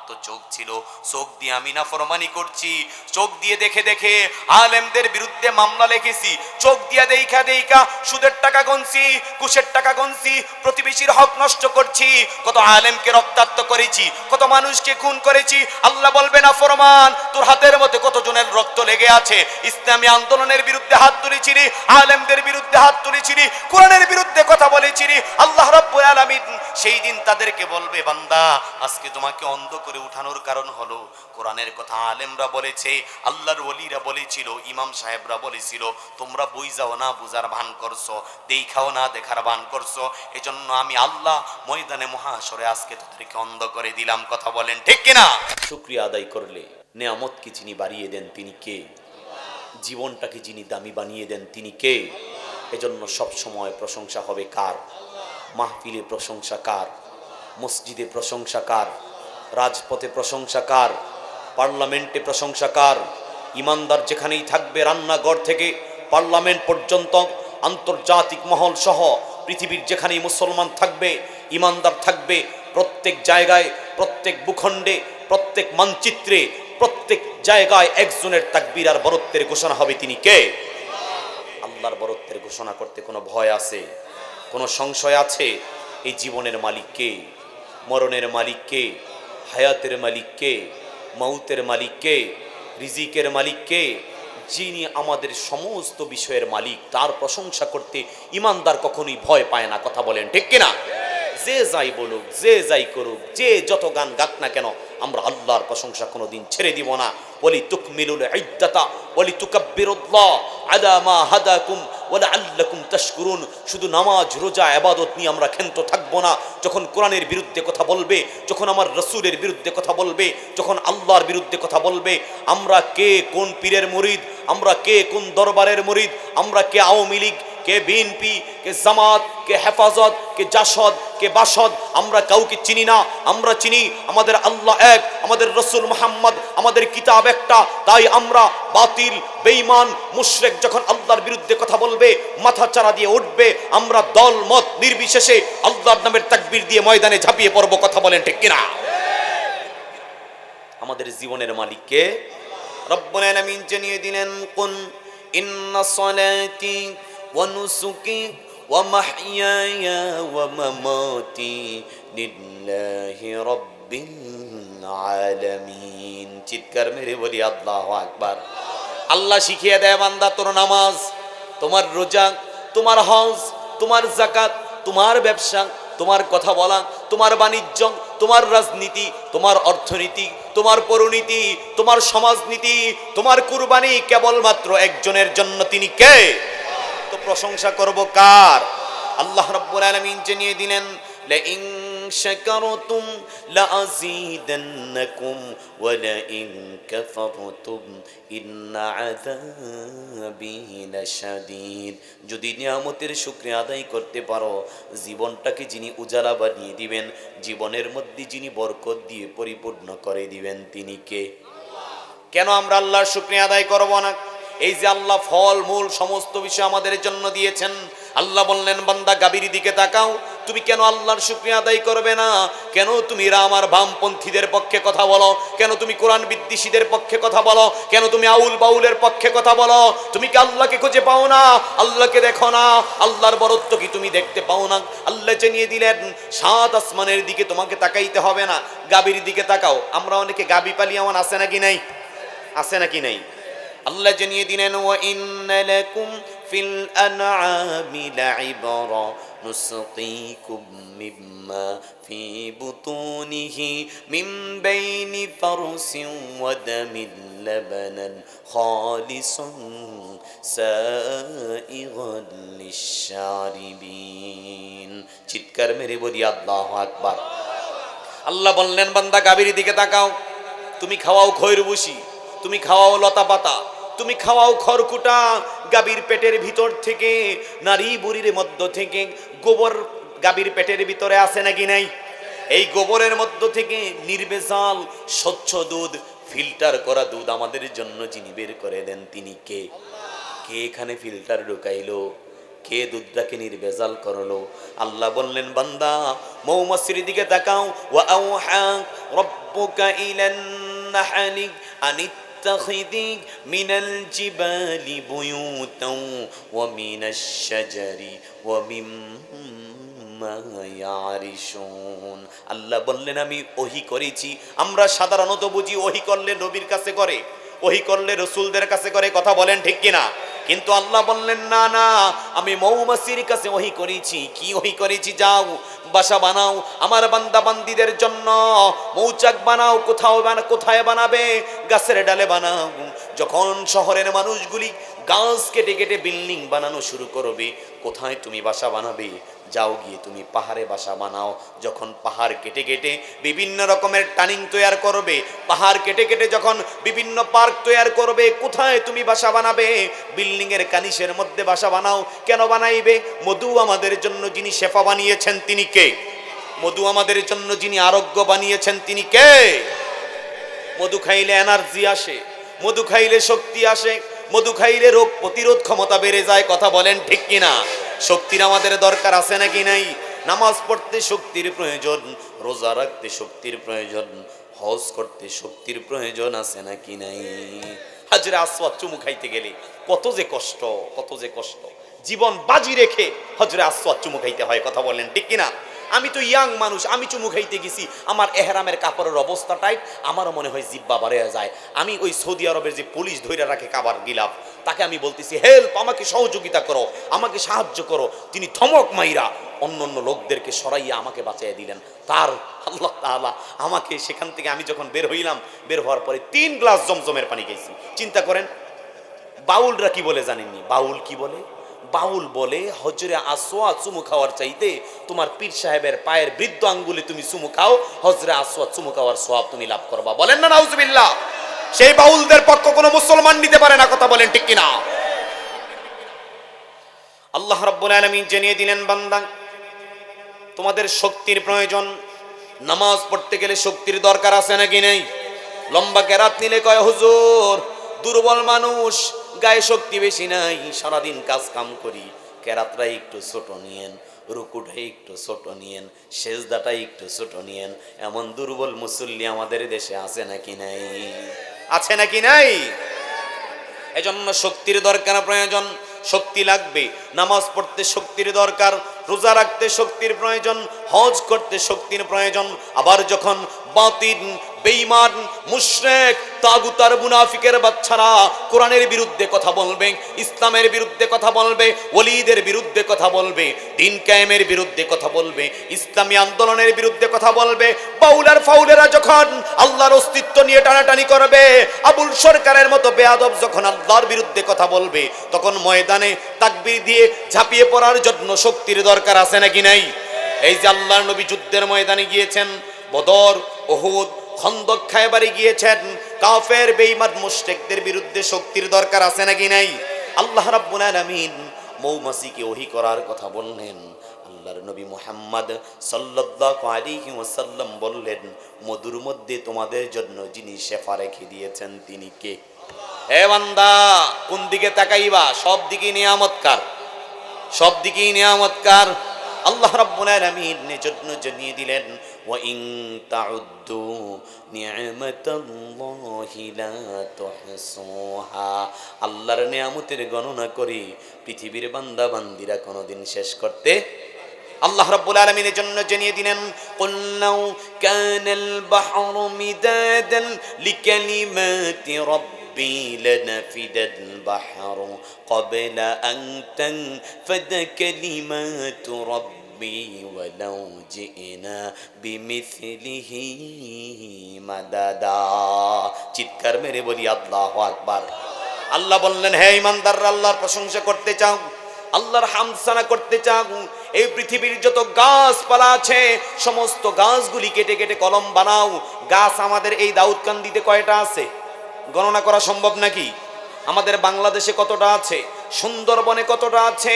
তো চোখ ছিল, চোখ দিয়ে আমি নাফরমানি করছি, চোখ দিয়ে দেখে দেখে আলেমদের বিরুদ্ধে মামলা লিখেছি, চোখ দিয়ে দেখা দেখা সুদের টাকা গুনছি, ঘুষের টাকা গুনছি, প্রতিবেশীর হক নষ্ট করছি, কত আলেমকে রক্তাক্ত করেছি, কত মানুষকে খুন করেছি। আল্লাহ বলবে না ফরমান, তোর হাতের মধ্যে কতজনের রক্ত লেগে আছে। ইসলামী আন্দোলনের বিরুদ্ধে হাত তুলেছিলি, আলেমদের বিরুদ্ধে হাত তুলেছিলি, কোরআনের বিরুদ্ধে কথা বলেছিলি। আল্লাহ রাব্বুল আলামিন সেই দিন তাদেরকে বলবে, বান্দা আজকে তোমাকে অন্ধ করে উঠানোর কারণ হলো কোরআনের কথা আলেমরা বলেছে, আল্লাহর ওলিরা বলেছিল, ইমাম সাহেবরা বলেছিল, তোমরা বুঝাও না বুঝার ভান করছো, দেখাও না দেখার ভান করছো, এজন্য আমি আল্লাহ ময়দানে মহাশরে আজকে তাদেরকে অন্ধ করে দিলাম। কথা বলেন ঠিক কিনা? শুকরিয়া আদায় করলে নেয়ামতকে যিনি বাড়িয়ে দেন তিনি কে? জীবনটাকে যিনি দামি বানিয়ে দেন তিনি কে? এজন্য সব সময় প্রশংসা হবে কার? মাহফিলে প্রশংসা কার? মসজিদে প্রশংসা কার? রাজপথে প্রশংসা কার? পার্লামেন্টে প্রশংসা কার? ইমানদার যেখানেই থাকবে, রান্নাঘর থেকে পার্লামেন্ট পর্যন্ত, আন্তর্জাতিক মহল সহ পৃথিবীর যেখানেই মুসলমান থাকবে, ইমানদার থাকবে, প্রত্যেক জায়গায়, প্রত্যেক ভূখণ্ডে, প্রত্যেক মানচিত্রে, প্রত্যেক জায়গায় একজনের তাকবীর আর বরত্বের ঘোষণা হবে। তিনি কে? আল্লাহর বরত্বের ঘোষণা করতে কোনো ভয় আছে? কোনো সংশয় আছে? এই জীবনের মালিক কে? মরণের মালিক কে? হায়াতের মালিক কে? মৌতের মালিক কে? রিজিকের মালিক কে? যিনি আমাদের সমস্ত বিষয়ের মালিক, তার প্রশংসা করতে ইমানদার কখনোই ভয় পায় না। কথা বলেন ঠিক কিনা? যে যাই বলুক, যে যাই করুক, যে যত গান গাক না কেন, আমরা আল্লাহর প্রশংসা কোনোদিন ছেড়ে দিব না। ওয়ালি তুকমিলুল ইদ্দাতা ওয়ালি তুকাব্বিরুল্লাহ আলা মা হাদাকুম ওয়া লাআল্লাকুম তাশকুরুন। শুধু নামাজ রোজা ইবাদত নিয়ে আমরা ক্ষান্ত থাকবো না। যখন কোরআনের বিরুদ্ধে কথা বলবে, যখন আমার রাসূলের বিরুদ্ধে কথা বলবে, যখন আল্লাহর বিরুদ্ধে কথা বলবে, আমরা কে কোন পীরের মুরিদ, আমরা কে কোন দরবারের মুরিদ, আমরা কে আওয়ামী লীগ, কে বিএনপি, কে জামাত, কে হেফাজত, কে জাসদ, কে বাসদ, আমরা কাউকে চিনি না। আমরা চিনি আমাদের আল্লাহ এক, আমাদের রাসূল মুহাম্মদ, আমাদের কিতাব একটা। তাই আমরা বাতিল, বেঈমান, মুশরিক যখন আল্লাহর বিরুদ্ধে কথা বলবে, মাথা চারা দিয়ে উঠবে, আমরা দল মত নির্বিশেষে আল্লাহর নামের তাকবীর দিয়ে ময়দানে ঝাঁপিয়ে পড়ব। কথা বলেন ঠিক কিনা? আমাদের জীবনের মালিক কে? রব্বুল আলামিন জানিয়ে দিলেন, কুন ইন্না সলাতি ওয়া নুসুকি ওয়া মাহইয়ায়া ওয়া মামাতি লিল্লাহি রাব্বিল আলামিন। চিৎকার মেরে বলি আল্লাহু আকবার। আল্লাহ শিখিয়ে দেয়, বান্দা তোর নামাজ, তোমার রোজা, তোমার হজ, তোমার যাকাত, তোমার ব্যবসা, তোমার কথা বলা, তোমার বাণিজ্য, তোমার রাজনীতি, তোমার অর্থনীতি, তোমার পরিণীতি, তোমার সমাজনীতি, তোমার কুরবানি কেবলমাত্র একজনের জন্য। তিনি কে? তো প্রশংসা করব কার? আল্লাহ রাব্বুল আলামিন জানিয়ে দিলেন, লা ইন শাকারতুম লা আযীদান্নাকুম ওয়া লা ইন কাফারতুম ইন্না আযাবি লাশাদীদ। যদি নিয়ামতের শুকরিয়া আদায় করতে পারো, জীবনটাকে যিনি উজালা বানিয়ে দিবেন, জীবনের মধ্যে যিনি বরকত দিয়ে পরিপূর্ণ করে দিবেন, তিনি কে? কেন আমরা আল্লাহর শুকরিয়া আদায় করব না? এই যে আল্লাহ ফল মূল সমস্ত বিষয় আমাদের জন্য দিয়েছেন, আল্লাহ বললেন, বান্দা গাভীর দিকে তাকাও, তুমি কেন আল্লাহর শুকরিয়া আদায় করবে না? কেন তুমি আমার বামপন্থীদের পক্ষে কথা বলো? কেন তুমি কোরআন বিদ্বেষীদের পক্ষে কথা বলো? কেন তুমি আউল বাউলের পক্ষে কথা বলো? তুমি কি আল্লাহকে খুঁজে পাও না? আল্লাহকে দেখো না? আল্লাহর বরত্ব কি তুমি দেখতে পাও না? আল্লাহ জানিয়ে দিলেন, সাত আসমানের দিকে তোমাকে তাকাইতে হবে না, গাভীর দিকে তাকাও। আমরা অনেকে গাভী পালি, এমন আছে নাকি নাই? আছে নাকি নাই? আল্লাহ জানিয়ে দিলেন, ওয়া ইন্না লাকুম ফিল আনআমি লাইবরা নুসকিকুম মিম্মা ফি বুতুনিহি মিন বাইনি ফারসিন ওয়া দামিন লাবানান খালিসান সাইগান লিশ-শারিবিন। চিৎকার মেরে বলি আল্লাহু আকবার। আল্লাহ বললেন, বান্দা গাভীর দিকে তাকাও, তুমি খাওয়াও খৈর বসি, তুমি খাওয়াও লতা পাতা, তুমি খাওয়াও খড়কুটা। গাভীর পেটের ভিতর থেকে, নারী বুড়ির মধ্য থেকে গোবর গাভীর পেটের ভিতরে আছে নাকি নাই? এই গোবরের মধ্য থেকে নির্ভেজাল স্বচ্ছ দুধ, ফিল্টার করা দুধ আমাদের জন্য যিনি বের করে দেন, তিনি কে? কে এখানে ফিল্টার ঢুকাইলো? কে দুধটাকে নির্ভেজাল করলো? আল্লাহ বললেন, বান্দা মৌমাছির দিকে তাকাও। ওয়া আওহা রাব্বুকা ইলান নাহলি আনিত্তাখিযি মিনাল জিবালি বুয়ুতাও ওয়া মিনাশ শাজারি ওয়া মিম্মা ইয়ারিশুন। আল্লাহ বললেন, আমি ওহী করেছি। আমরা সাধারণত বুঝি ওহী করলে নবীর কাছে করে, ওহী করলে রাসূলদের কাছে করে। কথা বলেন ঠিক কিনা? কিন্তু আল্লাহ বললেন, না না, আমি মৌমাছির কাছে ওহী করেছি। কি ওহী করেছি? যাও বাসা বানাও আমার বান্দা বান্দীদের জন্য, মৌচাক বানাও। কোথায় বানাবে? গাছের ডালে বানাও। যখন শহরের মানুষগুলি গাছ কেটে কেটে বিল্ডিং বানানো শুরু করবে, কোথায় তুমি বাসা বানাবে? যাও গিয়ে তুমি পাহাড়ে বাসা বানাও। যখন পাহাড় কেটে কেটে বিভিন্ন রকমের টার্নিং তৈরি করবে, পাহাড় কেটে কেটে যখন বিভিন্ন পার্ক তৈরি করবে, কোথায় তুমি বাসা বানাবে? বিল্ডিং এর কানিসের মধ্যে বাসা বানাও। কেন বানাইবে? মধু আমাদের জন্য যিনি শেফা বানিয়েছেন তিনি কে? মধু আমাদের জন্য যিনি আরোগ্য বানিয়েছেন তিনি কে? মধু খাইলে এনার্জি আসে, মধু খাইলে শক্তি আসে, মধু খাইলে রোগ প্রতিরোধ ক্ষমতা বেড়ে যায়। কথা বলেন ঠিক কিনা? শক্তির আমাদের দরকার আছে নাকি নাই? নামাজ পড়তে শক্তির প্রয়োজন, রোজা রাখতে শক্তির প্রয়োজন, হজ করতে শক্তির প্রয়োজন আছে নাকি নাই? হাজরে আসওয়াদ চুমু খাইতে গেলে কত যে কষ্ট, কত যে কষ্ট। জীবন বাজি রেখে হজরে আসওয়াদ চুমু খাইতে হয়। কথা বলেন ঠিক কিনা? আমি তো ইয়াং মানুষ, আমি চুমু খাইতে গেছি, আমার এহরামের কাপড়ের অবস্থা টাইট, আমারও মনে হয় জিব্বা বাড়ে যায়। আমি ওই সৌদি আরবের যে পুলিশ ধইরা রাখে কাবার গিলাফ, তাকে আমি বলতেছি, হেল্প, আমাকে সহযোগিতা করো, আমাকে সাহায্য করো। তিনি ধমক মাইরা অন্য অন্য লোকদেরকে সরাইয়া আমাকে বাঁচাইয়া দিলেন। তার আল্লাহ তাআলা আমাকে সেখান থেকে, আমি যখন বের হইলাম, বের হওয়ার পরে 3 গ্লাস জমজমের পানি খেয়েছি। চিন্তা করেন, বাউলরা কি বলে জানেননি? বাউল কি বলে? বাউল বলে, হজরে আসওয়াদ চুমু খাওয়ার চাইতে তোমার পীর সাহেবের পায়ের বৃদ্ধ আঙ্গুলে তুমি চুমু খাও, হজরে আসওয়াদ চুমু খাওয়ার সওয়াব তুমি লাভ করবা। বলেন না নাউজুবিল্লাহ? সেই বাউলদের পক্ষ কোনো মুসলমান নিতে পারে না। কথা বলেন ঠিক কিনা? আল্লাহ রাব্বুল আলামিন জানিয়ে দিলেন, বান্দা তোমাদের শক্তির প্রয়োজন। নামাজ পড়তে গেলে শক্তির দরকার আছে নাকি নেই? লম্বা কেরাত নিলে কয়, হুজুর দুর্বল মানুষ, গায়ে শক্তি বেশি নাই, সারাদিন কাজ কাম করি, কেরাতটা একটু ছোট নিয়েন, রুকুটা একটু ছোট নিয়েন, সেজদাটা একটু ছোট নিয়েন। এমন দুর্বল মুসল্লি আমাদের দেশে আছে নাকি নাই? আছে নাকি নাই? এজন্য শক্তির দরকার প্রয়োজন, শক্তি লাগবে। নামাজ পড়তে শক্তির দরকার, রোজা রাখতে শক্তির প্রয়োজন, হজ করতে শক্তির প্রয়োজন। আবার যখন বাতিল, বেঈমান, মুশরিক, তাগুতার মুনাফিকের বাচ্চারা কোরআনের বিরুদ্ধে কথা বলবে, ইসলামের বিরুদ্ধে কথা বলবে, ওলিদের বিরুদ্ধে কথা বলবে, দিন কায়েমের বিরুদ্ধে কথা বলবে, ইসলামী আন্দোলনের বিরুদ্ধে কথা বলবে, বাউলার ফাউলেরা যখন আল্লাহর অস্তিত্ব নিয়ে টানাটানি করবে, আবুল সরকারের মতো বেয়াদব যখন আল্লাহর বিরুদ্ধে কথা বলবে, তখন ময়দানে তাকবীর দিয়ে ঝাঁপিয়ে পড়ার জন্য শক্তির দরকার আছে নাকি নাই? এই যে আল্লাহর নবী যুদ্ধের ময়দানে গিয়েছেন, বদর, উহুদ, খন্দক, খায়বারে গিয়েছেন, কাফের বেঈমান মুশরিকদের বিরুদ্ধে শক্তির দরকার আছে নাকি নাই? আল্লাহ রাব্বুল আলামিন মৌমাছিকে ওহী করার কথা বললেন। আল্লাহর নবী মুহাম্মদ সাল্লাল্লাহু আলাইহি ওয়াসাল্লাম বললেন, মধুর মধ্যে তোমাদের জন্য যিনি শেফা রেখে দিয়েছেন তিনি কে? হে বান্দা, কোন দিকে তাকাইবা? সব দিকে নিয়ামত কার? সব দিকেই নিয়ামত কার? আল্লাহ রাব্বুল আলামিন জন্য জানিয়ে দিলেন, ওয়া ইন তাউদ্দু নি'মাতাল্লাহি লা তুহসুহা। আল্লাহর নিয়ামতের গণনা করে পৃথিবীর বান্দা বান্দিরা কোনোদিন শেষ করতে। আল্লাহ রাব্বুল আলামিনের জন্য জানিয়ে দিলেন, কুল লাউ কানাল বাহরু মিদাদান লিকালিমাতি রাব্বি লানাফিদাল বাহরু ক্বাবলা আন তানফাদ কালিমাতু রাব্বি ওয়ালাউ জিনা বিমিসলিহি মাদাদা। চিৎকার মেরে বলি আল্লাহু আকবার। আল্লাহ বললেন, হে ঈমানদাররা, আল্লাহর প্রশংসা করতে চাও, আল্লাহর হামদসানা করতে চাও, এই পৃথিবীর যত গাছপালা আছে সমস্ত গাছগুলি কেটে কেটে কলম বানাও। গাছ আমাদের এই দাউদকান্দিতে কয়টা আছে? গণনা করা সম্ভব নাকি? আমাদের বাংলাদেশে কতটা আছে? সুন্দরবনে কতটা আছে,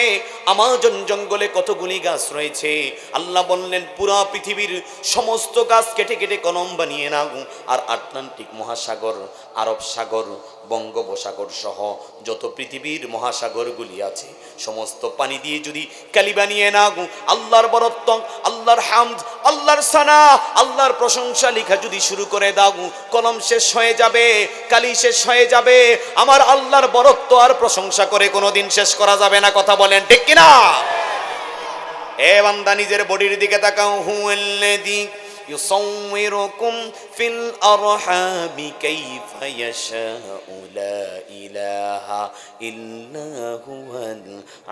আমাজন জঙ্গলে কতগুলি গাছ রয়েছে। আল্লাহ বললেন পুরা পৃথিবীর সমস্ত গাছ কেটে কেটে কলম বানিয়ে নাও, আর আটলান্টিক মহাসাগর, আরব সাগর, বঙ্গোপসাগর সহ যত পৃথিবীর মহাসাগরগুলি আছে সমস্ত পানি দিয়ে যদি কালি বানিয়ে নাও, আল্লাহর বরত্ব, আল্লাহর হামদ, আল্লাহর সানা, আল্লাহর প্রশংসা লেখা যদি শুরু করে দাও, কলম শেষ হয়ে যাবে, কালি শেষ হয়ে যাবে, আমার আল্লাহর বরত্ব আর প্রশংসা করে কোনোদিন শেষ করা যাবে না। কথা বলেন ঠিক কিনা? এ বান্দা নিজের বডির দিকে তাকাও। হুয়াল্লাযী ইউসাউয়িরুকুম ফিল আরহামি কাইফা ইয়াশাউ লা ইলাহা ইল্লা হুয়াল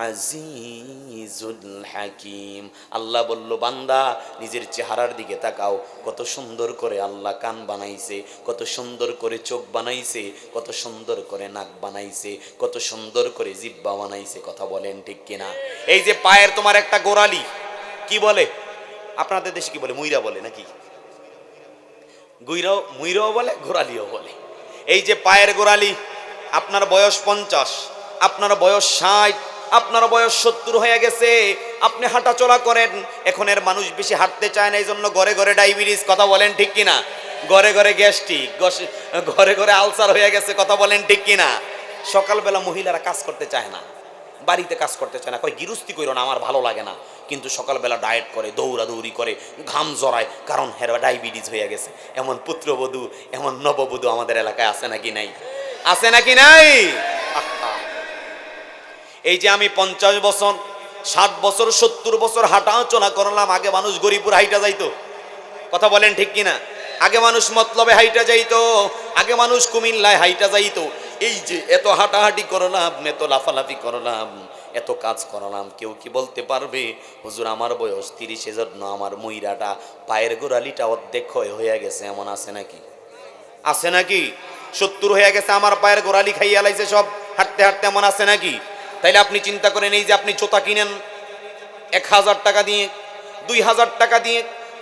আজিজুল হাকীম। আল্লাহ বলল বান্দা নিজের চেহারার দিকে তাকাও, কত সুন্দর করে আল্লাহ কান বানাইছে, কত সুন্দর করে চোখ বানাইছে, কত সুন্দর করে নাক বানাইছে, কত সুন্দর করে জিহ্বা বানাইছে। কথা বলেন ঠিক কিনা? এই যে পায়ের তোমার একটা গোড়ালি, কি বলে আপনাদের দেশে? কি বলে? মুইরা বলে নাকি? মুইরাও বলে, গোড়ালিও বলে। এই যে পায়ের গোড়ালি, আপনার বয়স 50, আপনার বয়স 60, আপনার বয়স 70 হয়ে গেছে, আপনি হাঁটা চলা করেন, এখনের মানুষ বেশি হাঁটতে চায় না, এই জন্য ঘরে ঘরে ডায়াবেটিস। কথা বলেন ঠিক কিনা? ঘরে ঘরে গ্যাস্ট্রিক, ঘরে ঘরে আলসার হয়ে গেছে। কথা বলেন ঠিক কিনা? সকালবেলা মহিলারা কাজ করতে চায় না, বাড়িতে কাজ করতে চায় না, কয় গৃহস্থী করো না, আমার ভালো লাগে না, কিন্তু সকালবেলা ডায়েট করে, দৌড়াদৌড়ি করে, ঘাম জড়ায়, কারণ হেরা ডায়াবেটিস হয়ে গেছে। এমন পুত্রবধূ, এমন নববধূ আমাদের এলাকায় আছে নাকি নাই? আছে নাকি নাই? এই যে আমি 50 বছর, 60 বছর, 70 বছর হাঁটা চলা করলাম, আগে মানুষ গরিপুর হাইটা যাইতো। কথা বলেন ঠিক কিনা? আগে মানুষ মতলবে হাইটা যাইতো, আগে মানুষ কুমিল্লায় হাইটা যাইতো। এই যে এত হাঁটাহাঁটি করলাম, এত লাফালাফি করলাম, এত কাজ করলাম, কেউ কি বলতে পারবে হুজুর আমার বয়স 30 জন্য আমার মইরাটা, পায়ের গোড়ালিটা অর্ধেক ক্ষয় হয়ে গেছে? এমন আছে নাকি? আছে নাকি? 70 হয়ে গেছে, আমার পায়ের গোড়ালি খাইয়া লাইছে সব, হাঁটতে হাঁটতে। এমন আছে নাকি? তাইলে আপনি চিন্তা করেন, এই যে আপনি জুতা কিনেন 1000 টাকা দিয়ে, 2000 টাকা দিয়ে,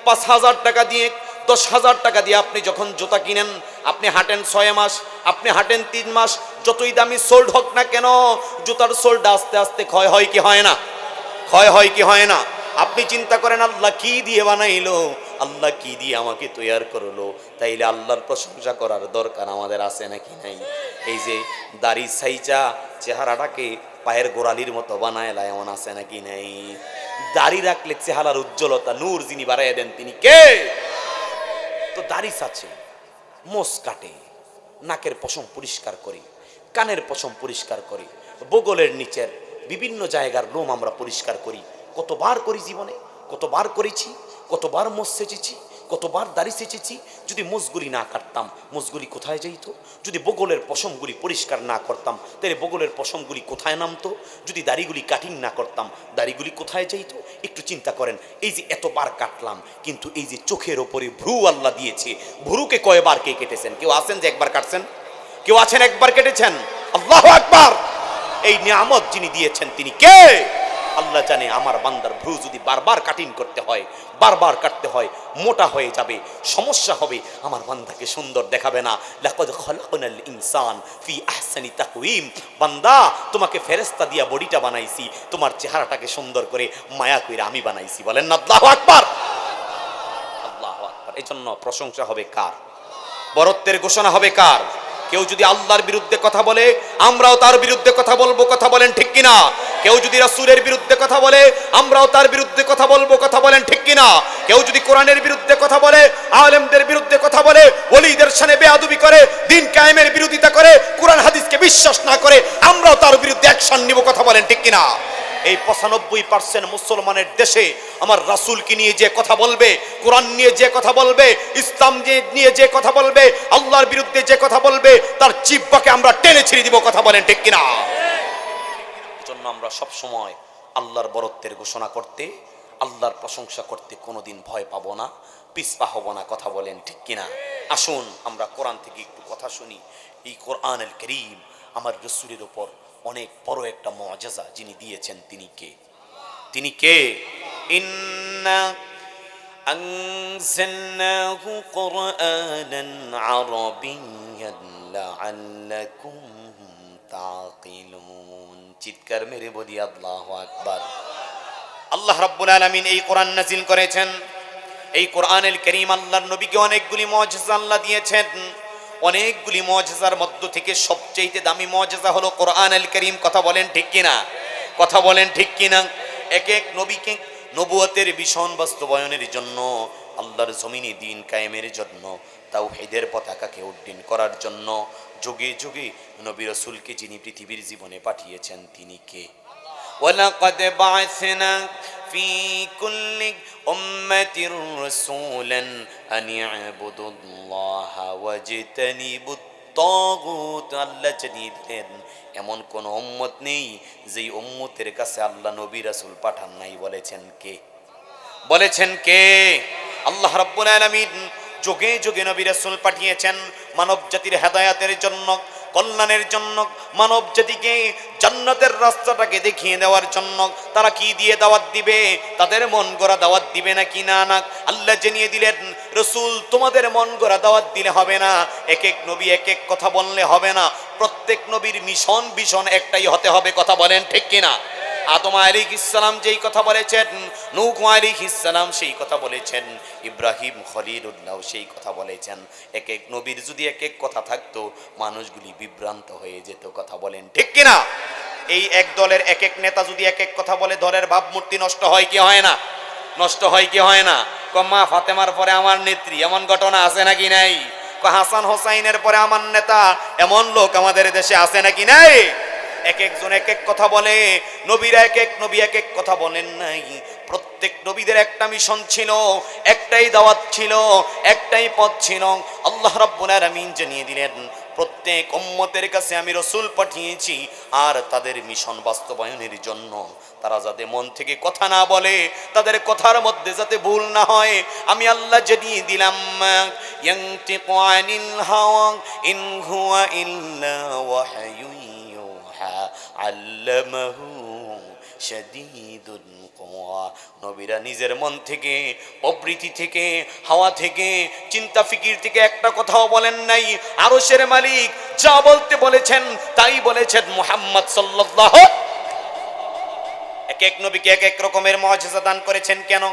5000 টাকা দিয়ে, 10,000 টাকা দিয়ে আপনি যখন জুতা কিনেন, আপনি হাঁটেন 6 মাস, আপনি হাঁটেন 3 মাস, যতই দামি সোল্ড হোক না কেন, জুতার সোল্ড আস্তে আস্তে ক্ষয় হয় কি হয় না? ক্ষয় হয় কি হয় না? আপনি চিন্তা করেন আল্লাহ কি দিয়ে বানাইলো, আল্লাহ কি দিয়ে আমাকে তৈয়ার করলো, তাইলে আল্লাহর প্রশংসা করার দরকার আমাদের আছে নাকি নাই? এই যে দাড়ি সাইচা চেহারাটাকে পায়ের গোড়ালির মতো বানায়, এমন আছে নাকি নাই? দাড়ি রাখলে চেহারার উজ্জ্বলতা, নূর যিনি বাড়াইয়া দেন তিনি কে? তো দাড়ি আছে, মোষ কাটে, নাকের পশম পরিষ্কার করি, কানের পশম পরিষ্কার করি, বগলের নিচের বিভিন্ন জায়গার লোম আমরা পরিষ্কার করি। কতবার করি জীবনে, কতবার করেছি, কতবার মোষ সেচেছি, কতবার দাড়ি সেচেছি। যদি মোষগুলি না কাটতাম, মোষগুলি কোথায় যাইতো? যদি বগলের পশমগুলি পরিষ্কার না করতাম, তাহলে বগলের পশমগুলি কোথায় নামতো? যদি দাড়িগুলি কাটিং না করতাম, দাড়িগুলি কোথায় যাইতো? একটু চিন্তা করেন, এই যে এতবার কাটলাম, কিন্তু এই যে চোখের ওপরে ভ্রু আল্লাহ দিয়েছে, ভ্রুকে কয়বার কে কেটেছেন? কেউ আছেন যে একবার কাটছেন? কেউ আছেন একবার কেটেছেন? আল্লাহু আকবার! এই নিয়ামত যিনি দিয়েছেন তিনি কে? আল্লাহ জানে। আমার বান্দার ভ্রু যদি বারবার কাটিং করতে হয়, বারবার কাটতে হয়, মোটা হয়ে যাবে, সমস্যা হবে, আমার বান্দাকে সুন্দর দেখাবে না। লাকাদ খালাকনাল ইনসান ফি আহসানি তাকওয়িম। বান্দা তোমাকে ফেরেশতা দিয়া বডিটা বানাইছি, তোমার চেহারাটাকে সুন্দর করে মায়া কইরা আমি বানাইছি। বলেন না আল্লাহু আকবার! আল্লাহু আকবার! এজন্য প্রশংসা হবে কার? বরত্বের ঘোষণা হবে কার? কেউ যদি আল্লাহর বিরুদ্ধে কথা বলে, আমরাও তার বিরুদ্ধে কথা বলবো। কথা বলেন ঠিক কিনা? কেউ যদি রাসূলের বিরুদ্ধে কথা বলে, আমরাও তার বিরুদ্ধে কথা বলবো। কথা বলেন ঠিক কিনা? কেউ যদি কোরআনের বিরুদ্ধে কথা বলে, আলেমদের বিরুদ্ধে কথা বলে, ওলিদের শানে বেয়াদবি করে, দ্বীন কায়েমের বিরোধিতা করে, কোরআন হাদিসকে বিশ্বাস না করে, আমরাও তার বিরুদ্ধে অ্যাকশন নিব। কথা বলেন ঠিক কিনা? এই 95% মুসলমানের দেশে আমার রাসূলকে নিয়ে যে কথা বলবে, কোরআন নিয়ে যে কথা বলবে, ইসলাম নিয়ে যে কথা বলবে, আল্লাহর বিরুদ্ধে যে কথা বলবে, তার জিহ্বাকে আমরা টেনে ছিঁড়ে দিব। কথা বলেন ঠিক কিনা? এজন্য আমরা সব সময় আল্লাহর বরত্বের ঘোষণা করতে, আল্লাহর প্রশংসা করতে কোনোদিন ভয় পাবো না, পিছপা হব না। কথা বলেন ঠিক কিনা? আসুন আমরা কোরআন থেকে একটু কথা শুনি। এই কোরআনুল কারীম আমার রাসূলের উপর অনেক বড় একটা মুআজিজা যিনি দিয়েছেন তিনি কে? তিনি কে? ইন্না আনজালনাহু কুরআনান আরাবিয়্যান লাআল্লাকুম তাকিলুন। চিৎকার মেরে বলি আল্লাহু আকবার। আল্লাহ রাব্বুল আলামিন এই কোরআন নাযিল করেছেন। এই কোরআনুল কারীম আল্লাহর নবীকে অনেকগুলি মুআজিজা আল্লাহ দিয়েছেন। অনেকগুলি মুআজিজার মধ্য থেকে সবচেয়ে দামি মুআজিজা হলো কোরআনুল কারীম। কথা বলেন ঠিক কিনা? কথা বলেন ঠিক কিনা? এক এক নবীকে নবুয়তের মিশন বাস্তবায়নের জন্য, আল্লাহর জমিনে দ্বীন কায়েমের জন্য, তাওহীদের পতাকাকে উড্ডীন করার জন্য যুগে যুগে নবী রাসূলকে যিনি পৃথিবীর জীবনে পাঠিয়েছেন তিনি কে? ওয়ালাকাদ বা'আসনা ফি কুল্লি উম্মাতির রাসূলান আন ইয়াবুদুল্লাহা ওয়াজতানিবুত তাগুত। আল্লাহ জানিয়ে দিলেন এমন কোন উম্মত নেই যেই উম্মতের কাছে আল্লাহ নবী রাসূল পাঠান নাই। বলেছেন কে? বলেছেন কে? আল্লাহ রাব্বুল আলামিন যুগে যুগে নবী রাসূল পাঠিয়েছেন মানব জাতির হেদায়েতের জন্য, কল্যাণের জন্য, মানব জাতিকে জান্নাতের রাস্তাটাকে দেখিয়ে দেওয়ার জন্য। তারা কি দিয়ে দাওয়াত দিবে? তাদের মন গড়া দাওয়াত দিবে নাকি না? না, আল্লাহ জানিয়ে দিলেন রাসূল তোমাদের মন গড়া দাওয়াত দিলে হবে না, এক এক নবী এক এক কথা বললে হবে না। প্রত্যেক নবীর মিশন ভিশন একটাই হতে হবে। কথা বলেন ঠিক কিনা? আদম আলাইহিস সালাম যেই কথা বলেছেন, নূহ আলাইহিস সালাম সেই কথা বলেছেন, ইব্রাহিম খলিলুল্লাহ সেই কথা বলেছেন। এক এক নবীর যদি এক এক কথা থাকতো মানুষগুলি বিভ্রান্ত হয়ে যেত। কথা বলেন ঠিক কিনা? এই এক দলের এক এক নেতা যদি এক এক কথা বলে দলের ভাবমূর্তি নষ্ট হয় কি হয় না? নষ্ট হয় কি হয় না? মা ফাতেমার পরে আমার নেত্রী, এমন ঘটনা আছে নাকি নাই? হাসান হোসাইনের পরে আমার নেতা, এমন লোক আমাদের দেশে আছে নাকি নাই? এক একজন এক এক কথা বলে, নবীরা এক এক নবী এক এক কথা বলেন নাই। প্রত্যেক নবীদের একটা মিশন ছিল, একটাই দাওয়াত ছিল, একটাই পথ ছিল। আল্লাহ রাব্বুল আলামিন জানিয়ে দিলেন প্রত্যেক উম্মতের কাছে আমি রাসূল পাঠিয়েছি, আর তাদের মিশন বাস্তবায়নের জন্য তারা যাতে মন থেকে কথা না বলে, তাদের কথার মধ্যে যাতে ভুল না হয়, আমি আল্লাহ জানিয়ে দিলাম ইয়ানতিকু আনিল হাওয়া ইন হুয়া ইল্লা ওয়াহয়ুন আল্লামাহু শাদীদুল কুওয়া। নবীরা নিজের মন থেকে, প্রবৃত্তি থেকে, হাওয়া থেকে, চিন্তা ফিকির থেকে একটা কথাও বলেন নাই। আরশের মালিক যা বলতে বলেছেন তাই বলেছেন মুহাম্মদ সাল্লাল্লাহু। এক এক নবীকে এক এক রকমের মুআজিজা দান করেছেন। কেন?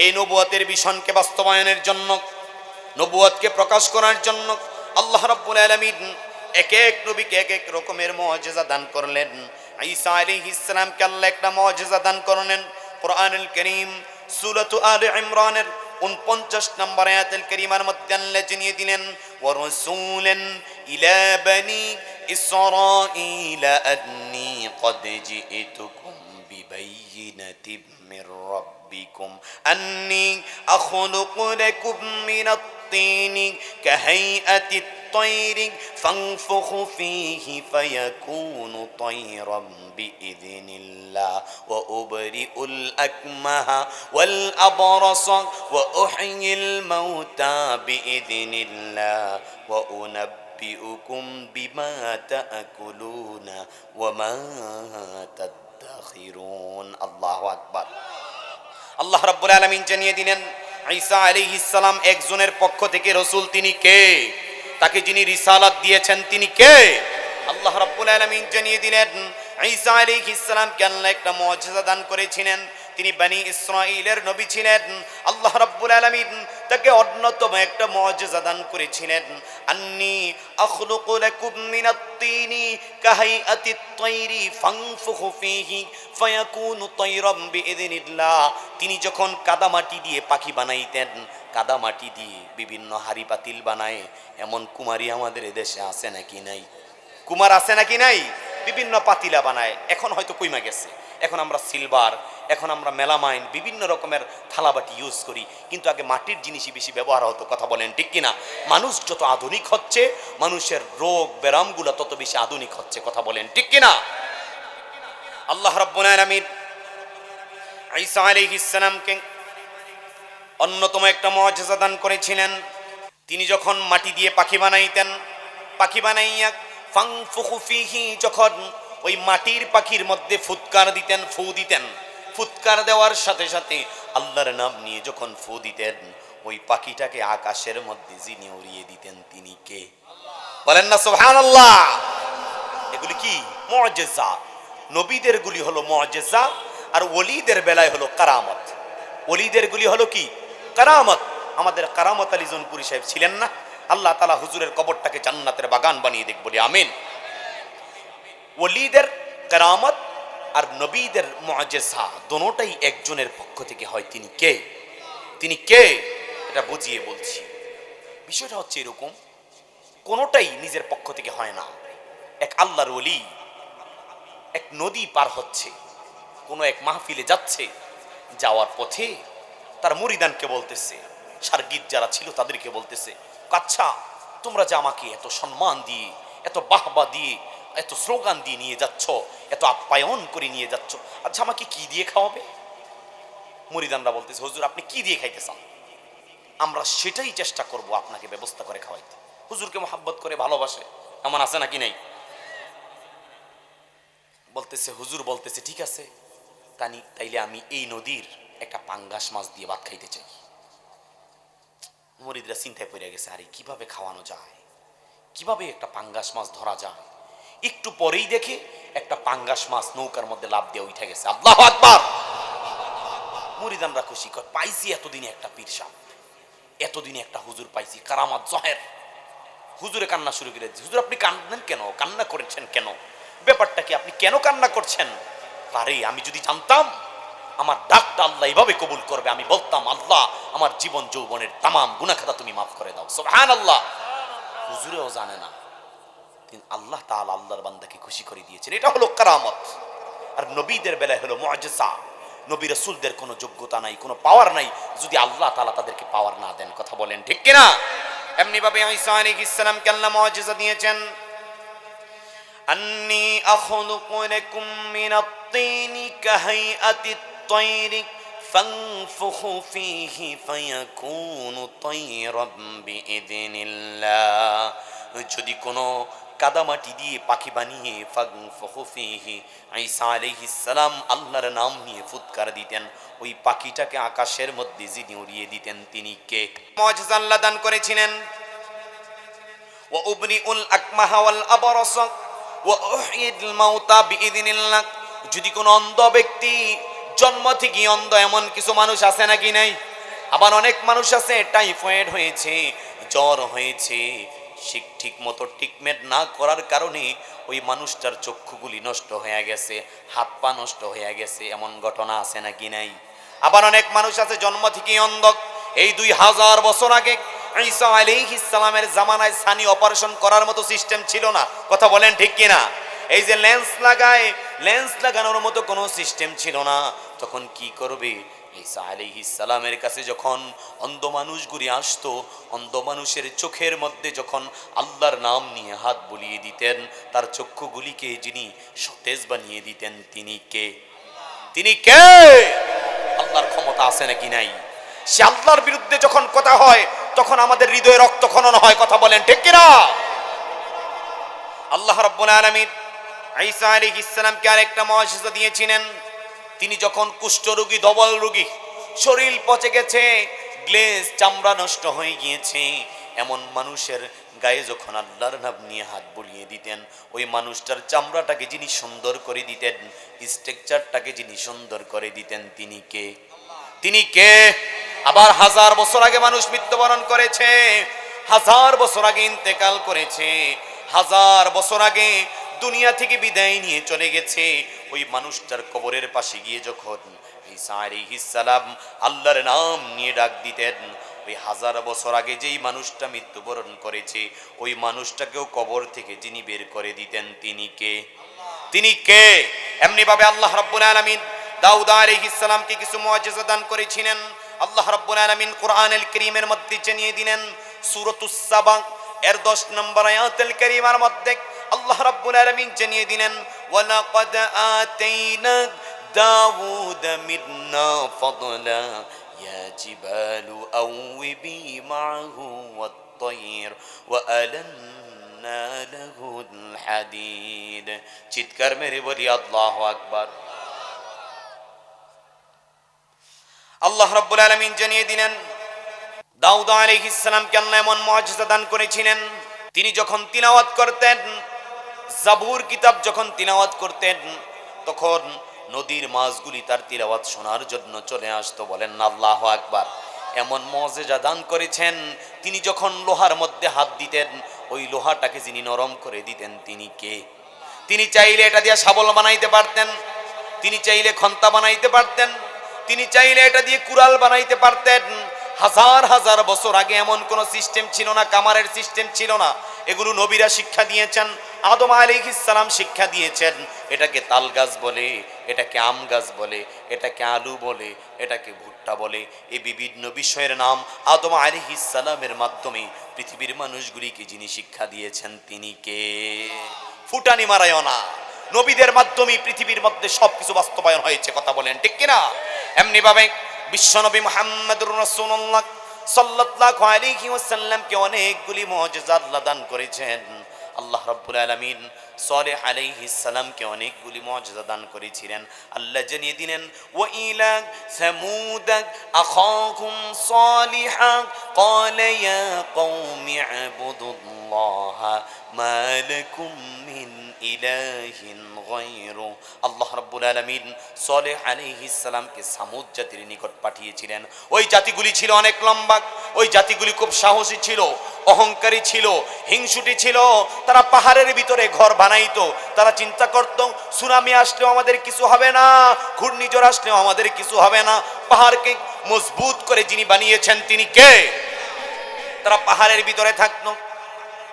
এই নবুয়তের মিশনকে বাস্তবায়নের জন্য, নবুয়তকে প্রকাশ করার জন্য আল্লাহ রাব্বুল আলামিন এক এক নবীকে এক এক রকমের মুআজিজা দান করলেন। ঈসা আলাইহিস সালামকে আল্লাহ একটা মুআজিজা দান করলেন। কোরআনুল কারীম সূরা আলে ইমরানের 49 নম্বর আয়াতুল কারীমার মধ্যে আল্লাহ জানিয়ে দিলেন ওয়া রাসূলান ইলা বানি ইসরাঈলা আন্নী ক্বাদ জিইতুকুম বিবাইয়িনাতিন মির রাব্বিকুম আন্নী আখলুকু লাকুম মিনাত তিনি কাহাইআতিত الطير فانفخ فيه فيكون طيرا بإذن الله وأبرئ الأكمه والأبرص وأحيي الموتى بإذن الله وأنبئكم بما تأكلون وما تدخرون الله أكبر আল্লাহ রাব্বুল আলামিন জানিয়ে দিলেন ঈসা আলাইহিস সালাম একজনের পক্ষ থেকে রাসূল। তিনি কে? তাকে যিনি রিসালাত দিয়েছেন তিনি কে? আল্লাহ রাব্বুল আলামিন জানিয়ে দিলেন ঈসা আলাইহিস সালামকে আল্লাহ একটা মুআজিজা দান করেছিলেন। তিনি বনি ইসরাঈলের নবী ছিলেন। আল্লাহ রাব্বুল আলামিন তাকে অন্যতম একটা মুআজিজা দান করেছিলেন। আন্নী আখলুকু লাকুম মিনাত তিনি কাহাইআতিত তায়রি ফানফুখু ফীহি ফায়াকুনু তায়রাম বিইذনিল্লাহ। তিনি যখন কাদামাটি দিয়ে পাখি বানাইতেন, কাদামাটি দিয়ে বিভিন্ন হাড়ি পাতিল বানায়, এমন কুমারী আমাদের দেশে আছে নাকি নাই? কুমার আছে নাকি নাই? বিভিন্ন পাতিলা বানায়। এখন হয়তো কইমা গেছে, এখন আমরা সিলভার, এখন আমরা মেলামাইন, বিভিন্ন রকমের থালাবাটি ইউজ করি, কিন্তু আগে মাটির জিনিসই বেশি ব্যবহার হতো। কথা বলেন ঠিক কিনা? মানুষ যত আধুনিক হচ্ছে, মানুষের রোগ ব্যারামগুলো তত বেশি আধুনিক হচ্ছে। কথা বলেন ঠিক কিনা? আল্লাহ রাব্বুল আলামিন ঈসা আলাইহিস সালামকে অন্যতম একটা মুআজিজা দান করেছিলেন। তিনি যখন মাটি দিয়ে পাখি বানাইতেন, পাখি বানাইয়া ফানফুখু ফীহি, যখন ওই মাটির পাখির মধ্যে ফুৎকার দিতেন, ফু দিতেন, ফুৎকার দেওয়ার সাথে সাথে আল্লাহর নাম নিয়ে যখন ফু দিতেন, ওই পাখিটাকে আকাশের মধ্যে যিনি উড়িয়ে দিতেন তিনি কে? বলেন না সুবহানাল্লাহ। এগুলি কি মুআজিজা? নবীদের গুলি হলো মুআজিজা, আর ওলিদের বেলায় হলো কারামত। ওলিদের গুলি হলো কি? কারামত। আমাদের কারামত আলী জনপুরি সাহেব ছিলেন না? আল্লাহ তাআলা হুজুরের কবরটাকে জান্নাতের বাগান বানিয়ে দেখ, বলি আমিন। ওলিদের কারামত আর নবীদের মুআজিজা দুটোটাই একজনের পক্ষ থেকে হয়। তিনি কে? তিনি কে? এটা বুঝিয়ে বলছি। বিষয়টা হচ্ছে এরকম, কোনোটাই নিজের পক্ষ থেকে হয় না। এক আল্লাহর ওলি এক নদী পার হচ্ছে, কোনো এক মাহফিলে যাচ্ছে, যাওয়ার পথে তার মুরিদানকে বলতেছে, সার্গিদ যারা ছিল তাদেরকে বলতেছে, আচ্ছা তোমরা যে আমাকে এত সম্মান দিয়ে, এত বাহবা দিয়ে, এত স্লোগান দিয়ে নিয়ে যাচ্ছ, এত আপ্যায়ন করে নিয়ে যাচ্ছ, আচ্ছা আমাকে কি দিয়ে খাওয়াবে? মুরিদানরা বলতেছে, হুজুর আপনি কি দিয়ে খাইতে চান, আমরা সেটাই চেষ্টা করব আপনাকে ব্যবস্থা করে খাওয়াইতে। হুজুরকে মোহাব্বত করে ভালোবাসে, এমন আছে নাকি নাই? বলতেছে, হুজুর বলতেছে ঠিক আছে, তাইলে আমি এই নদীর একটা পাঙ্গাস মাছ দিয়ে ভাত খাইতে চাই। মুরিদরা চিন্তায় পড়ে গেছে, আরে কিভাবে খাওয়ানো যায়, কিভাবে একটা পাঙ্গাস মাছ ধরা যায়। একটু পরেই দেখে একটা পাঙ্গাস মাছ নৌকার মধ্যে লাফ দিয়ে উঠে গেছে। আল্লাহু আকবার। মুরিদানরা খুশি, কয় পাইছি এতদিনে একটা পীর সাহেব, এতদিনে একটা হুজুর পাইছি, কারামাত জহের। হুজুরে কান্না শুরু করে দিয়েছে, হুজুর আপনি কান্দেন কেন, কান্না করেছেন কেন, ব্যাপারটা কি, আপনি কেন কান্না করছেন? আরে আমি যদি জানতাম আমার ডাকটা আল্লাহ এইভাবে কবুল করবে, আমি বলতাম আল্লাহ আমার জীবন যৌবনের তামাম গুনাহ খাতা তুমি মাফ করে দাও। সুবহানাল্লাহ। হুজুরেও জানে না, কিন্তু আল্লাহ তাআলা আল্লাহর বান্দাকে খুশি করে দিয়েছেন। এটা হলো কারামত। আর নবীদের বেলায় হলো মুআজিজা। নবী রাসূলদের কোনো যোগ্যতা নাই, কোনো পাওয়ার নাই যদি আল্লাহ তাআলা তাদেরকে পাওয়ার না দেন। কথা বলেন ঠিক কিনা? এমনি ভাবে ঈসা আলাইহিস সালামকে আল্লাহ মুআজিজা দিয়েছেন। আন্নী আখলুকু লাকুম মিনাত-তিনি কাহাইআতিত তায়রি ফানফুখু ফীহি ফায়াকুনু তায়রাম বিইذনিল্লাহ। যদি কোনো কাদামাটি দিয়ে পাখি বানিয়ে ফানফুখু ফীহি, ঈসা আলাইহিস সালাম আল্লাহর নাম নিয়ে ফুৎকার দিতেন, ওই পাখিটাকে আকাশের মধ্যে যিনি উড়িয়ে দিতেন তিনি কে? মুআজিজা আল্লাহ দান করেছিলেন। ওয়া উবরিউল আকমাহা ওয়াল আবরাস ওয়া উহয়িল মাউতা বিইذনিল্লাহ। যদি কোনো অন্ধ ব্যক্তি, জন্ম থেকে অন্ধ এমন কিছু মানুষ আছে নাকি নাই? আবার অনেক মানুষ আছে টাইফয়েড হয়েছে, জ্বর হয়েছে, ঠিক মতো ট্রিটমেন্ট না করার কারণে ওই মানুষটার চক্ষুগুলি নষ্ট হয়ে গেছে, হাত পা নষ্ট হয়ে গেছে, এমন ঘটনা আছে নাকি নাই? আবার অনেক মানুষ আছে জন্ম থেকে অন্ধ। এই 2000 বছর আগে ঈসা আলাইহিস সালামের জামানায় সানি অপারেশন করার মতো সিস্টেম ছিল না। কথা বলেন ঠিক কিনা? এই যে লেন্স লাগায়, লেন্স লাগানোর মতো কোনো সিস্টেম ছিল না। তখন কি করবে? ঈসা আলাইহিস সালামের কাছে যখন অন্ধ মানুষগুলি আসতো, অন্ধ মানুষের চোখের মধ্যে যখন আল্লাহর নাম নিয়ে হাত বুলিয়ে দিতেন, তার চক্ষুগুলিকে যিনি সতেজ বানিয়ে দিতেন তিনি কে? তিনি কে? আল্লাহর ক্ষমতা আছে নাকি নাই? সে আল্লাহর বিরুদ্ধে যখন কথা হয় তখন আমাদের হৃদয়ে রক্তক্ষরণ হয়। কথা বলেন ঠিক কিনা? আল্লাহ রাব্বুল আলামিন ঈসা আলাইহিস সালামকে আরেকটা মুআজিজা দিয়েছিলেন। তিনি যখন কুষ্ঠ রোগী, ধবল রোগী, শরীর পচে গেছে, গ্লেজ চামড়া নষ্ট হয়ে গিয়েছে, এমন মানুষের গায়ে যখন আল্লাহর নাম নিয়ে হাত বুলিয়ে দিতেন, ওই মানুষটার চামড়াটাকে যিনি সুন্দর করে দিতেন, স্ট্রাকচারটাকে যিনি সুন্দর করে দিতেন তিনি কে? তিনি কে? আবার 1000 বছর আগে মানুষ মৃত্যুবরণ করেছে, 1000 বছর আগে ইন্তেকাল করেছে, 1000 বছর আগে দুনিয়া থেকে বিদায় নিয়ে চলে গেছে। ওই মানুষটার কবরের পাশে গিয়ে যখন ঈসা আলাইহিস সালাম আল্লাহর নাম নিয়ে ডাক দিতেন, ওই 1000 বছর আগে যেই মানুষটা মৃত্যুবরণ করেছে ওই মানুষটাকেও কবর থেকে যিনি বের করে দিতেন তিনি কে? তিনি কে? এমনি ভাবে আল্লাহ রাব্বুল আলামিন দাউদ আলাইহিস সালামকে কিছু মুআজিজা দান করেছিলেন। আল্লাহ রাব্বুল আলামিন কোরআনুল কারীমের মধ্যে জানিয়ে দিলেন, সূরাতুস সাবা এর 10 নম্বর আয়াতুল কারীমার মধ্যে আল্লাহ রাব্বুল আলামিন জানিয়ে দিলেন, ওয়ালাকাদ আতাইনা দাউদ মিন্না ফাদলা ইয়া জিবালু আউবি মাহু ওয়াত-তায়র ওয়া আলান্না লাহুল হাদিদ। চিৎকার মেরে বলি আল্লাহু আকবার। আল্লাহ রাব্বুল আলামিন জানিয়ে দিলেন দাউদ আলাইহিস সালামকে আল্লাহ এমন মুআজিজা দান করেছিলেন, তিনি যখন তিলাওয়াত করতেন, জাবুর কিতাব যখন তিলাওয়াত করতেন, তখন নদীর মাছগুলি তার তিলাওয়াত শোনার জন্য চলে আসতো। বলেন না আল্লাহু আকবার। এমন মুজিজা দান করেছেন, তিনি যখন লোহার মধ্যে হাত দিতেন, ওই লোহাটাকে যিনি নরম করে দিতেন তিনি কে? তিনি চাইলে এটা দিয়ে শাবল বানাইতে পারতেন, তিনি চাইলে খন্তা বানাইতে পারতেন, তিনি চাইলে এটা দিয়ে কুড়াল বানাইতে পারতেন। হাজার হাজার বছর আগে এমন কোন সিস্টেম ছিল না, কামারের সিস্টেম ছিল না। এগুলো নবীরা শিক্ষা দিয়েছেন, আদম আলাইহিস সালাম শিক্ষা দিয়েছেন। এটাকে তাল গাছ বলে, এটাকে আম গাছ বলে, এটাকে আলু বলে, এটাকে ভুট্টা বলে। এই বিভিন্ন বিষয়ের নাম আদম আলাইহিস সালামের মাধ্যমে পৃথিবীর মানুষগুলিকে যিনি শিক্ষা দিয়েছেন তিনি কে? ফুটানি মারায়ও না, নবীদের মাধ্যমে পৃথিবীর মধ্যে সবকিছু বাস্তবায়ন হয়েছে। কথা বলেন ঠিক কিনা? এমনি ভাবে বিশ্বনবী মুহাম্মদুর রাসূলুল্লাহ সাল্লাল্লাহু আলাইহি ওয়াসাল্লামকে অনেকগুলি মুজিজা আল্লাহ দান করেছেন। আল্লাহ রাব্বুল আলামিন সালেহ আলাইহিস সালামকে অনেকগুলি মুজিজা দান করেছিলেন। আল্লাহ জানিয়ে দিলেন, ওয়া ইলা সামুদ আখাহুম সালিহা ক্বালা ইয়া কওমি ইবুদুল্লাহা মা লাকুম মিন ইলাহিন গায়রু। আল্লাহ রাব্বুল আলামিন সালেহ আলাইহিস সালামকে সামুদ জাতির নিকট পাঠিয়েছিলেন। ওই জাতিগুলি ছিল অনেক লম্বা, ওই জাতিগুলি খুব সাহসী ছিল, অহংকারী ছিল, হিংসুটি ছিল। তারা পাহাড়ের ভিতরে ঘর বানাইতো। তারা চিন্তা করত, সুনামি আসলেও আমাদের কিছু হবে না, ঘূর্ণিঝড় আসলেও আমাদের কিছু হবে না। পাহাড়কে মজবুত করে যিনি বানিয়েছেন তিনি কে? তারা পাহাড়ের ভিতরে থাকতো।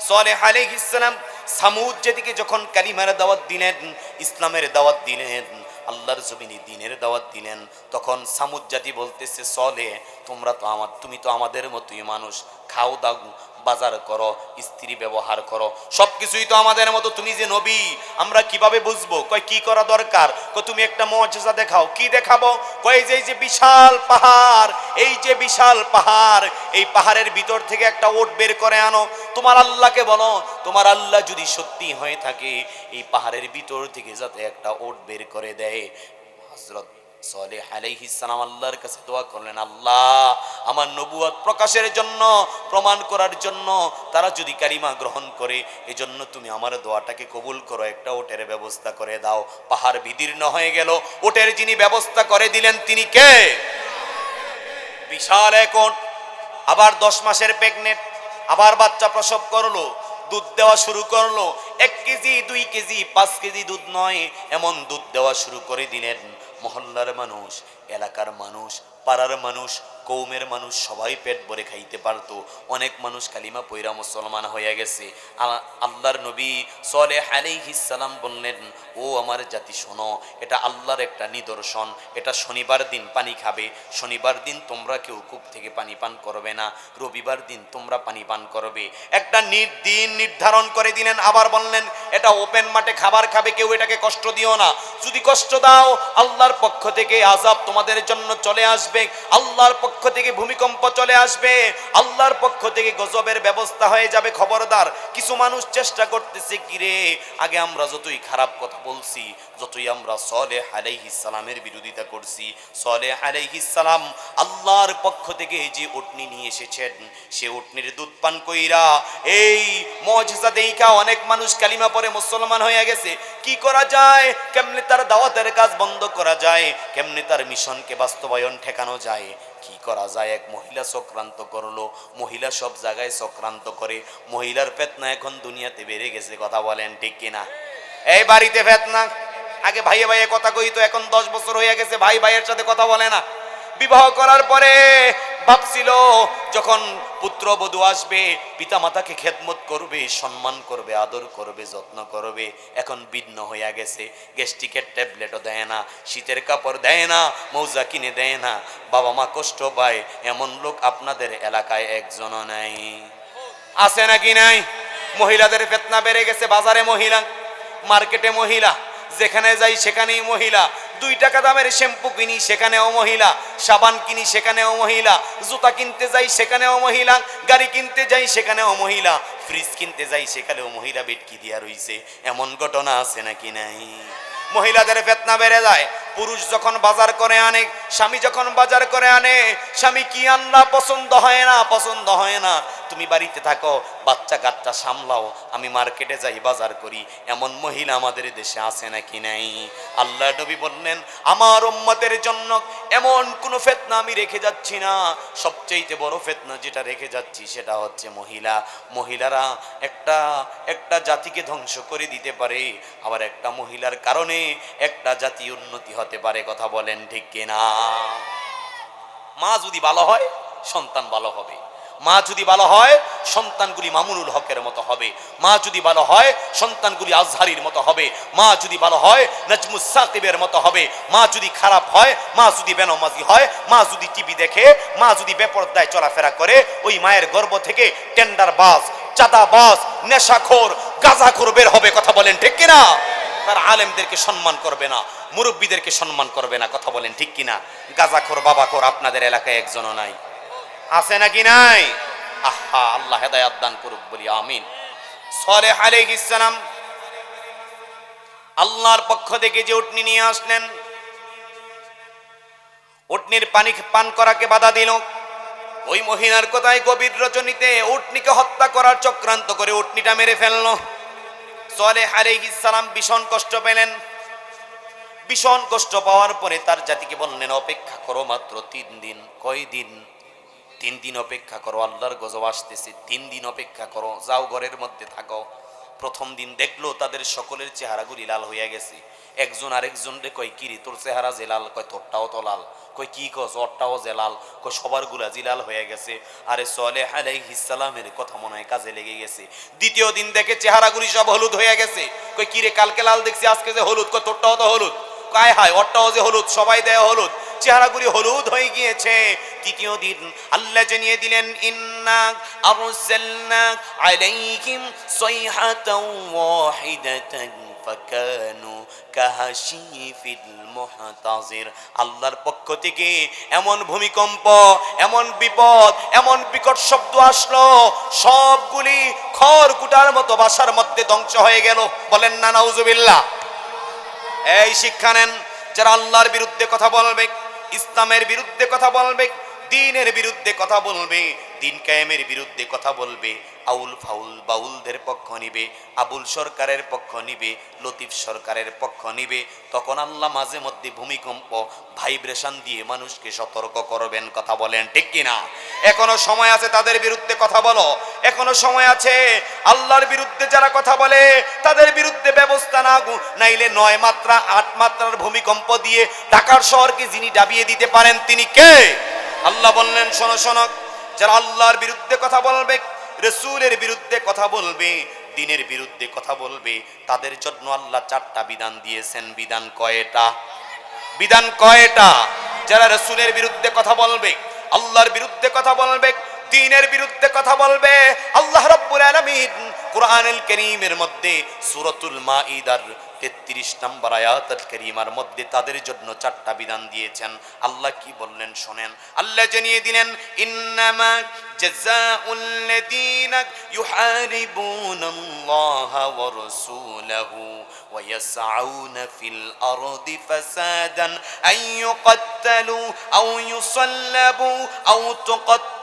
সালেহ আলাইহিস সালাম সামুদ জাতিকে যখন কালিমার দাওয়াত দিলেন, ইসলামের দাওয়াত দিলেন, আল্লাহর জমিনে দ্বীনের দাওয়াত দিলেন, তখন সামুদ জাতি বলতেছে, সালেহ তুমি তো আমাদের মতোই মানুষ, খাও দাও, বাজার করো, স্ত্রী ব্যবহার করো, সবকিছুই তো আমাদের মতো, তুমি যে নবী আমরা কিভাবে বুঝবো? কয় কি করা দরকার? কয় তুমি একটা মুজিজা দেখাও। কি দেখাবো? কয় এই যে বিশাল পাহাড়, এই যে বিশাল পাহাড়, এই পাহাড়ের ভিতর থেকে একটা ওট বের করে আনো। তোমার আল্লাহকে বলো, তোমার আল্লাহ যদি সত্যি হয়ে থাকে এই পাহাড়ের ভিতর থেকে যাতে একটা ওট বের করে দেয়। হযরত সালেহ আলাইহিস সালাম আল্লাহর কাছে দোয়া করলেন, আল্লাহ আমার নবুয়ত প্রকাশের জন্য, প্রমাণ করার জন্য তারা যদি কালিমা গ্রহণ করে, এজন্য তুমি আমার দোয়াটাকে কবুল করো, একটা ওটের ব্যবস্থা করে দাও। পাহাড় বিদীর্ণ হয়ে গেল, ওটের যিনি ব্যবস্থা করে দিলেন তিনি কে? বিশাল এক ওট। আবার 10 মাসের প্রেগনেন্ট, আবার বাচ্চা প্রসব করলো, দুধ দেওয়া শুরু করলো। 1 কেজি 2 কেজি 5 কেজি দুধ নয়, এমন দুধ দেওয়া শুরু করে দিলেন। মহল্লার মানুষ, এলাকার মানুষ, পাড়ার মানুষ, কৌমের মানুষ সবাই পেট ভরে খাইতে পারতো। অনেক মানুষ কালিমা পয়রা মুসলমান হয়ে গেছে। আল্লাহর নবী সালেহ আলাইহিস সালাম বললেন, ও আমার জাতি শোনো, এটা আল্লাহর একটা নিদর্শন। এটা শনিবার দিন পানি খাবে, শনিবার দিন তোমরা কেউ কূপ থেকে পানি পান করবে না, রবিবার দিন তোমরা পানি পান করবে। একটা দিন নির্ধারণ করে দিলেন। আবার বললেন, এটা ওপেন মাঠে খাবার খাবে, কেউ এটাকে কষ্ট দিও না। যদি কষ্ট দাও আল্লাহর পক্ষ থেকে আযাব তোমাদের জন্য চলে আসবে, আল্লাহর পক্ষ থেকে ভূমিকম্প চলে আসবে, আল্লাহর পক্ষ থেকে গজবের ব্যবস্থা হয়ে যাবে। খবরদার। কিছু মানুষ চেষ্টা করতেছে, কিরে আগে আমরা যতই খারাপ কথা বলছি, যতই আমরা সালেহ আলাইহিস সালামের বিরোধিতা করছি, সালেহ আলাইহিস সালাম আল্লাহর পক্ষ থেকে যে উটনি নিয়ে এসেছেন, সে উটনির দুধ পান কইরা এই মুজিজা দেইখা অনেক মানুষ কালিমা পড়ে মুসলমান হয়ে গেছে। কি করা যায়? কেমনে তার দাওয়াতের কাজ বন্ধ করা যায়? কেমনে তার মিশনকে বাস্তবায়ন ঠেকানো যায়? কি করা যায়? এক মহিলা চক্রান্ত করলো। মহিলা সব জায়গায় চক্রান্ত করে। মহিলার ফিতনা এখন দুনিয়াতে বেড়ে গেছে। কথা বলেন ঠিক কিনা? এই বাড়িতে ফিতনা। আগে ভাইয়ে ভাইয়ে কথা কইতো, এখন 10 বছর হয়ে গেছে ভাই ভাইয়ের সাথে কথা বলে না। বিবাহ করার পরে ভাবছিল যখন পুত্রবধূ আসবে পিতা মাতাকে খেদমত করবে, সম্মান করবে, আদর করবে, যত্ন করবে। এখন ভিন্ন হইয়া গেছে। গ্যাস্ট্রিকের ট্যাবলেটও দেয় না, শীতের কাপড় দেয় না, মৌজা কিনে দেয় না, বাবা মা কষ্ট পায়। এমন লোক আপনাদের এলাকায় একজনও নাই? আছে নাকি নাই? মহিলাদের ফিতনা বেড়ে গেছে। বাজারে মহিলা, মার্কেটে মহিলা, যেখানে যাই সেখানেই মহিলা। 2 টাকা দামের শ্যাম্পু কিনি সেখানেও মহিলা, সাবান কিনি সেখানেও মহিলা, জুতা কিনতে যাই সেখানেও মহিলা, গাড়ি কিনতে যাই সেখানেও মহিলা, ফ্রিজ কিনতে যাই সেখানেও মহিলা বেটকি দিয়া রইছে। এমন ঘটনা আছে নাকি নাই? মহিলাদের ফিতনা বেড়ে যায়। পুরুষ যখন বাজার করে আনে, স্বামী যখন বাজার করে আনে, স্বামী কি আনলা পছন্দ হয় না, পছন্দ হয় না। তুমি বাড়িতে থাকো, বাচ্চা কাচ্চা সামলাও, আমি মার্কেটে যাই, বাজার করি। এমন মহিলা আমাদের দেশে আছে নাকি নাই? আল্লাহ নবী বললেন, আমার উম্মতের জন্য এমন কোনো ফিতনা আমি রেখে যাচ্ছি না। সবচেয়ে বড় ফিতনা যেটা রেখে যাচ্ছি সেটা হচ্ছে মহিলা। মহিলারা একটা জাতিকে ধ্বংস করে দিতে পারে, আবার একটা মহিলার কারণে একটা জাতি উন্নতি হতে পারে। কথা বলেন ঠিক কিনা? মা যদি ভালো হয় সন্তান ভালো হবে, মা যদি ভালো হয় সন্তানগুলি মামুনুল হকের মতো হবে, মা যদি ভালো হয় সন্তানগুলি আজহারির মতো হবে, মা যদি ভালো হয় নাজমুস সাকিবের মতো হবে। মা যদি খারাপ হয়, মা যদি বেনামাজি হয়, মা যদি টিভি দেখে, মা যদি বেপরদায় চলাফেরা করে, ওই মায়ের গর্ভ থেকে টেন্ডারবাজ, চাঁদাবাজ, নেশাখোর, গাঁজাখোর বের হবে। কথা বলেন ঠিক কিনা? তার আলেমদেরকে সম্মান করবে না, মুরব্বীদেরকে সম্মান করবে না। কথা বলেন ঠিক কিনা? গাঁজাখোর বাবাখোর আপনাদের এলাকায় একজনও নাই, আছে নাকি নাই? আহা, আল্লাহ হেদায়াত দান করুক, বলি আমিন। সালেহ আলাইহিস সালাম আল্লাহর পক্ষ থেকে যে উটনি নিয়ে আসলেন, উটনির পানি পান করাকে বাধা দিল। ওই মহিলার কথায় গভীর রজনীতে উটনিকে হত্যা করার চক্রান্ত করে উটনিটা মেরে ফেলল। সালেহ আলাইহিস সালাম ভীষণ কষ্ট পেলেন। ভীষণ কষ্ট পাওয়ার পরে তার জাতিকে বললেন, অপেক্ষা করো মাত্র 3 দিন। কয় দিন? 3 দিন অপেক্ষা করো, আল্লাহর গজব আসতেছে। 3 দিন অপেক্ষা করো, যাও ঘরের মধ্যে থাকো। প্রথম দিন দেখলো তাদের সকলের চেহারাগুলি লাল হইয়া গেছে। একজন আরেকজন রে কয়, কিরে তোর চেহারা যে লাল? কয় তোরটাও তো লাল। কয় কি কস? ওরটাও যে লাল। কয় সবার গুলা জি লাল হয়ে গেছে। আরে সালেহ আলাইহিস সালামের কথা মনে হয় কাজে লেগে গেছে। দ্বিতীয় দিন দেখে চেহারাগুলি সব হলুদ হয়ে গেছে। কয় কিরে কালকে লাল দেখছি, আজকে যে হলুদ? কয় তোরটাও তো হলুদ। কয় হায়, ওরটাও যে হলুদ, সবাই দেয় হলুদ, চেহারাগুলি হলুদ হয়ে গিয়েছে। তৃতীয় দিন আল্লাহ জানিয়ে দিলেন, ইন্না আরসালনা আলাইহিম সাইহাতাও ওয়াহিদাতান ফাকানু কাহাশিফিল মুহতাজির। আল্লাহর পক্ষ থেকে এমন ভূমিকম্প, এমন বিপদ, এমন বিকট শব্দ আসলো, সবগুলি খড়কুটার মতো বাসার মধ্যে ধ্বংস হয়ে গেল। বলেন না নাউজুবিল্লাহ। এই শিক্ষা নেন, যারা আল্লাহর বিরুদ্ধে কথা বলবে, ইসলামের বিরুদ্ধে কথা বলবে, দ্বীনের বিরুদ্ধে কথা বলবে, দ্বীন কায়েমের বিরুদ্ধে কথা বলবে, আউল ফাউল বাউলদের পক্ষ নিবে, আবুল সরকারের পক্ষ নিবে, লতিফ সরকারের পক্ষ নিবে, তখন আল্লাহ মাঝে মধ্যে ভূমিকম্প, ভাইব্রেশন দিয়ে মানুষকে সতর্ক করবেন। কথা বলেন ঠিক কিনা? এখনো সময় আছে তাদের বিরুদ্ধে কথা বলো, এখনো সময় আছে। আল্লাহর বিরুদ্ধে যারা কথা বলে তাদের বিরুদ্ধে ব্যবস্থা না নাইলে 9 মাত্রা 8 মাত্রার ভূমিকম্প দিয়ে ঢাকার শহরকে যিনি ডাবিয়ে দিতে পারেন তিনি কে? আল্লাহ বললেন, শোনো শোনো, যারা আল্লাহর বিরুদ্ধে কথা বলবে, রাসূলের বিরুদ্ধে কথা বলবে, দ্বীনের বিরুদ্ধে কথা বলবে, তাদের জন্য আল্লাহ 4টা বিধান দিয়েছেন। বিধান কয়টা? বিধান কয়টা? যারা রাসূলের বিরুদ্ধে কথা বলবে, আল্লাহর বিরুদ্ধে কথা বলবে, দ্বীনের বিরুদ্ধে কথা বলবে, আল্লাহ রাব্বুল আলামিন কুরআনুল কারীমের মধ্যে সূরাতুল মাঈদার 33 নম্বর আয়াতুল কারীমার মধ্যে তাদের জন্য 4টা বিধান দিয়েছেন। আল্লাহ কি বললেন শোনেন। আল্লাহ জানিয়ে দিলেন, ইন্নামা জাযাউল লাযীনা ইউহারিবুনাল্লাহা ওয়া রাসূলাহু ওয়া ইয়াসআউনা ফিল আরদি ফাসাদান আন ইউকাত্তালু আও ইউসাল্লাবু আও তুকাত্তা'a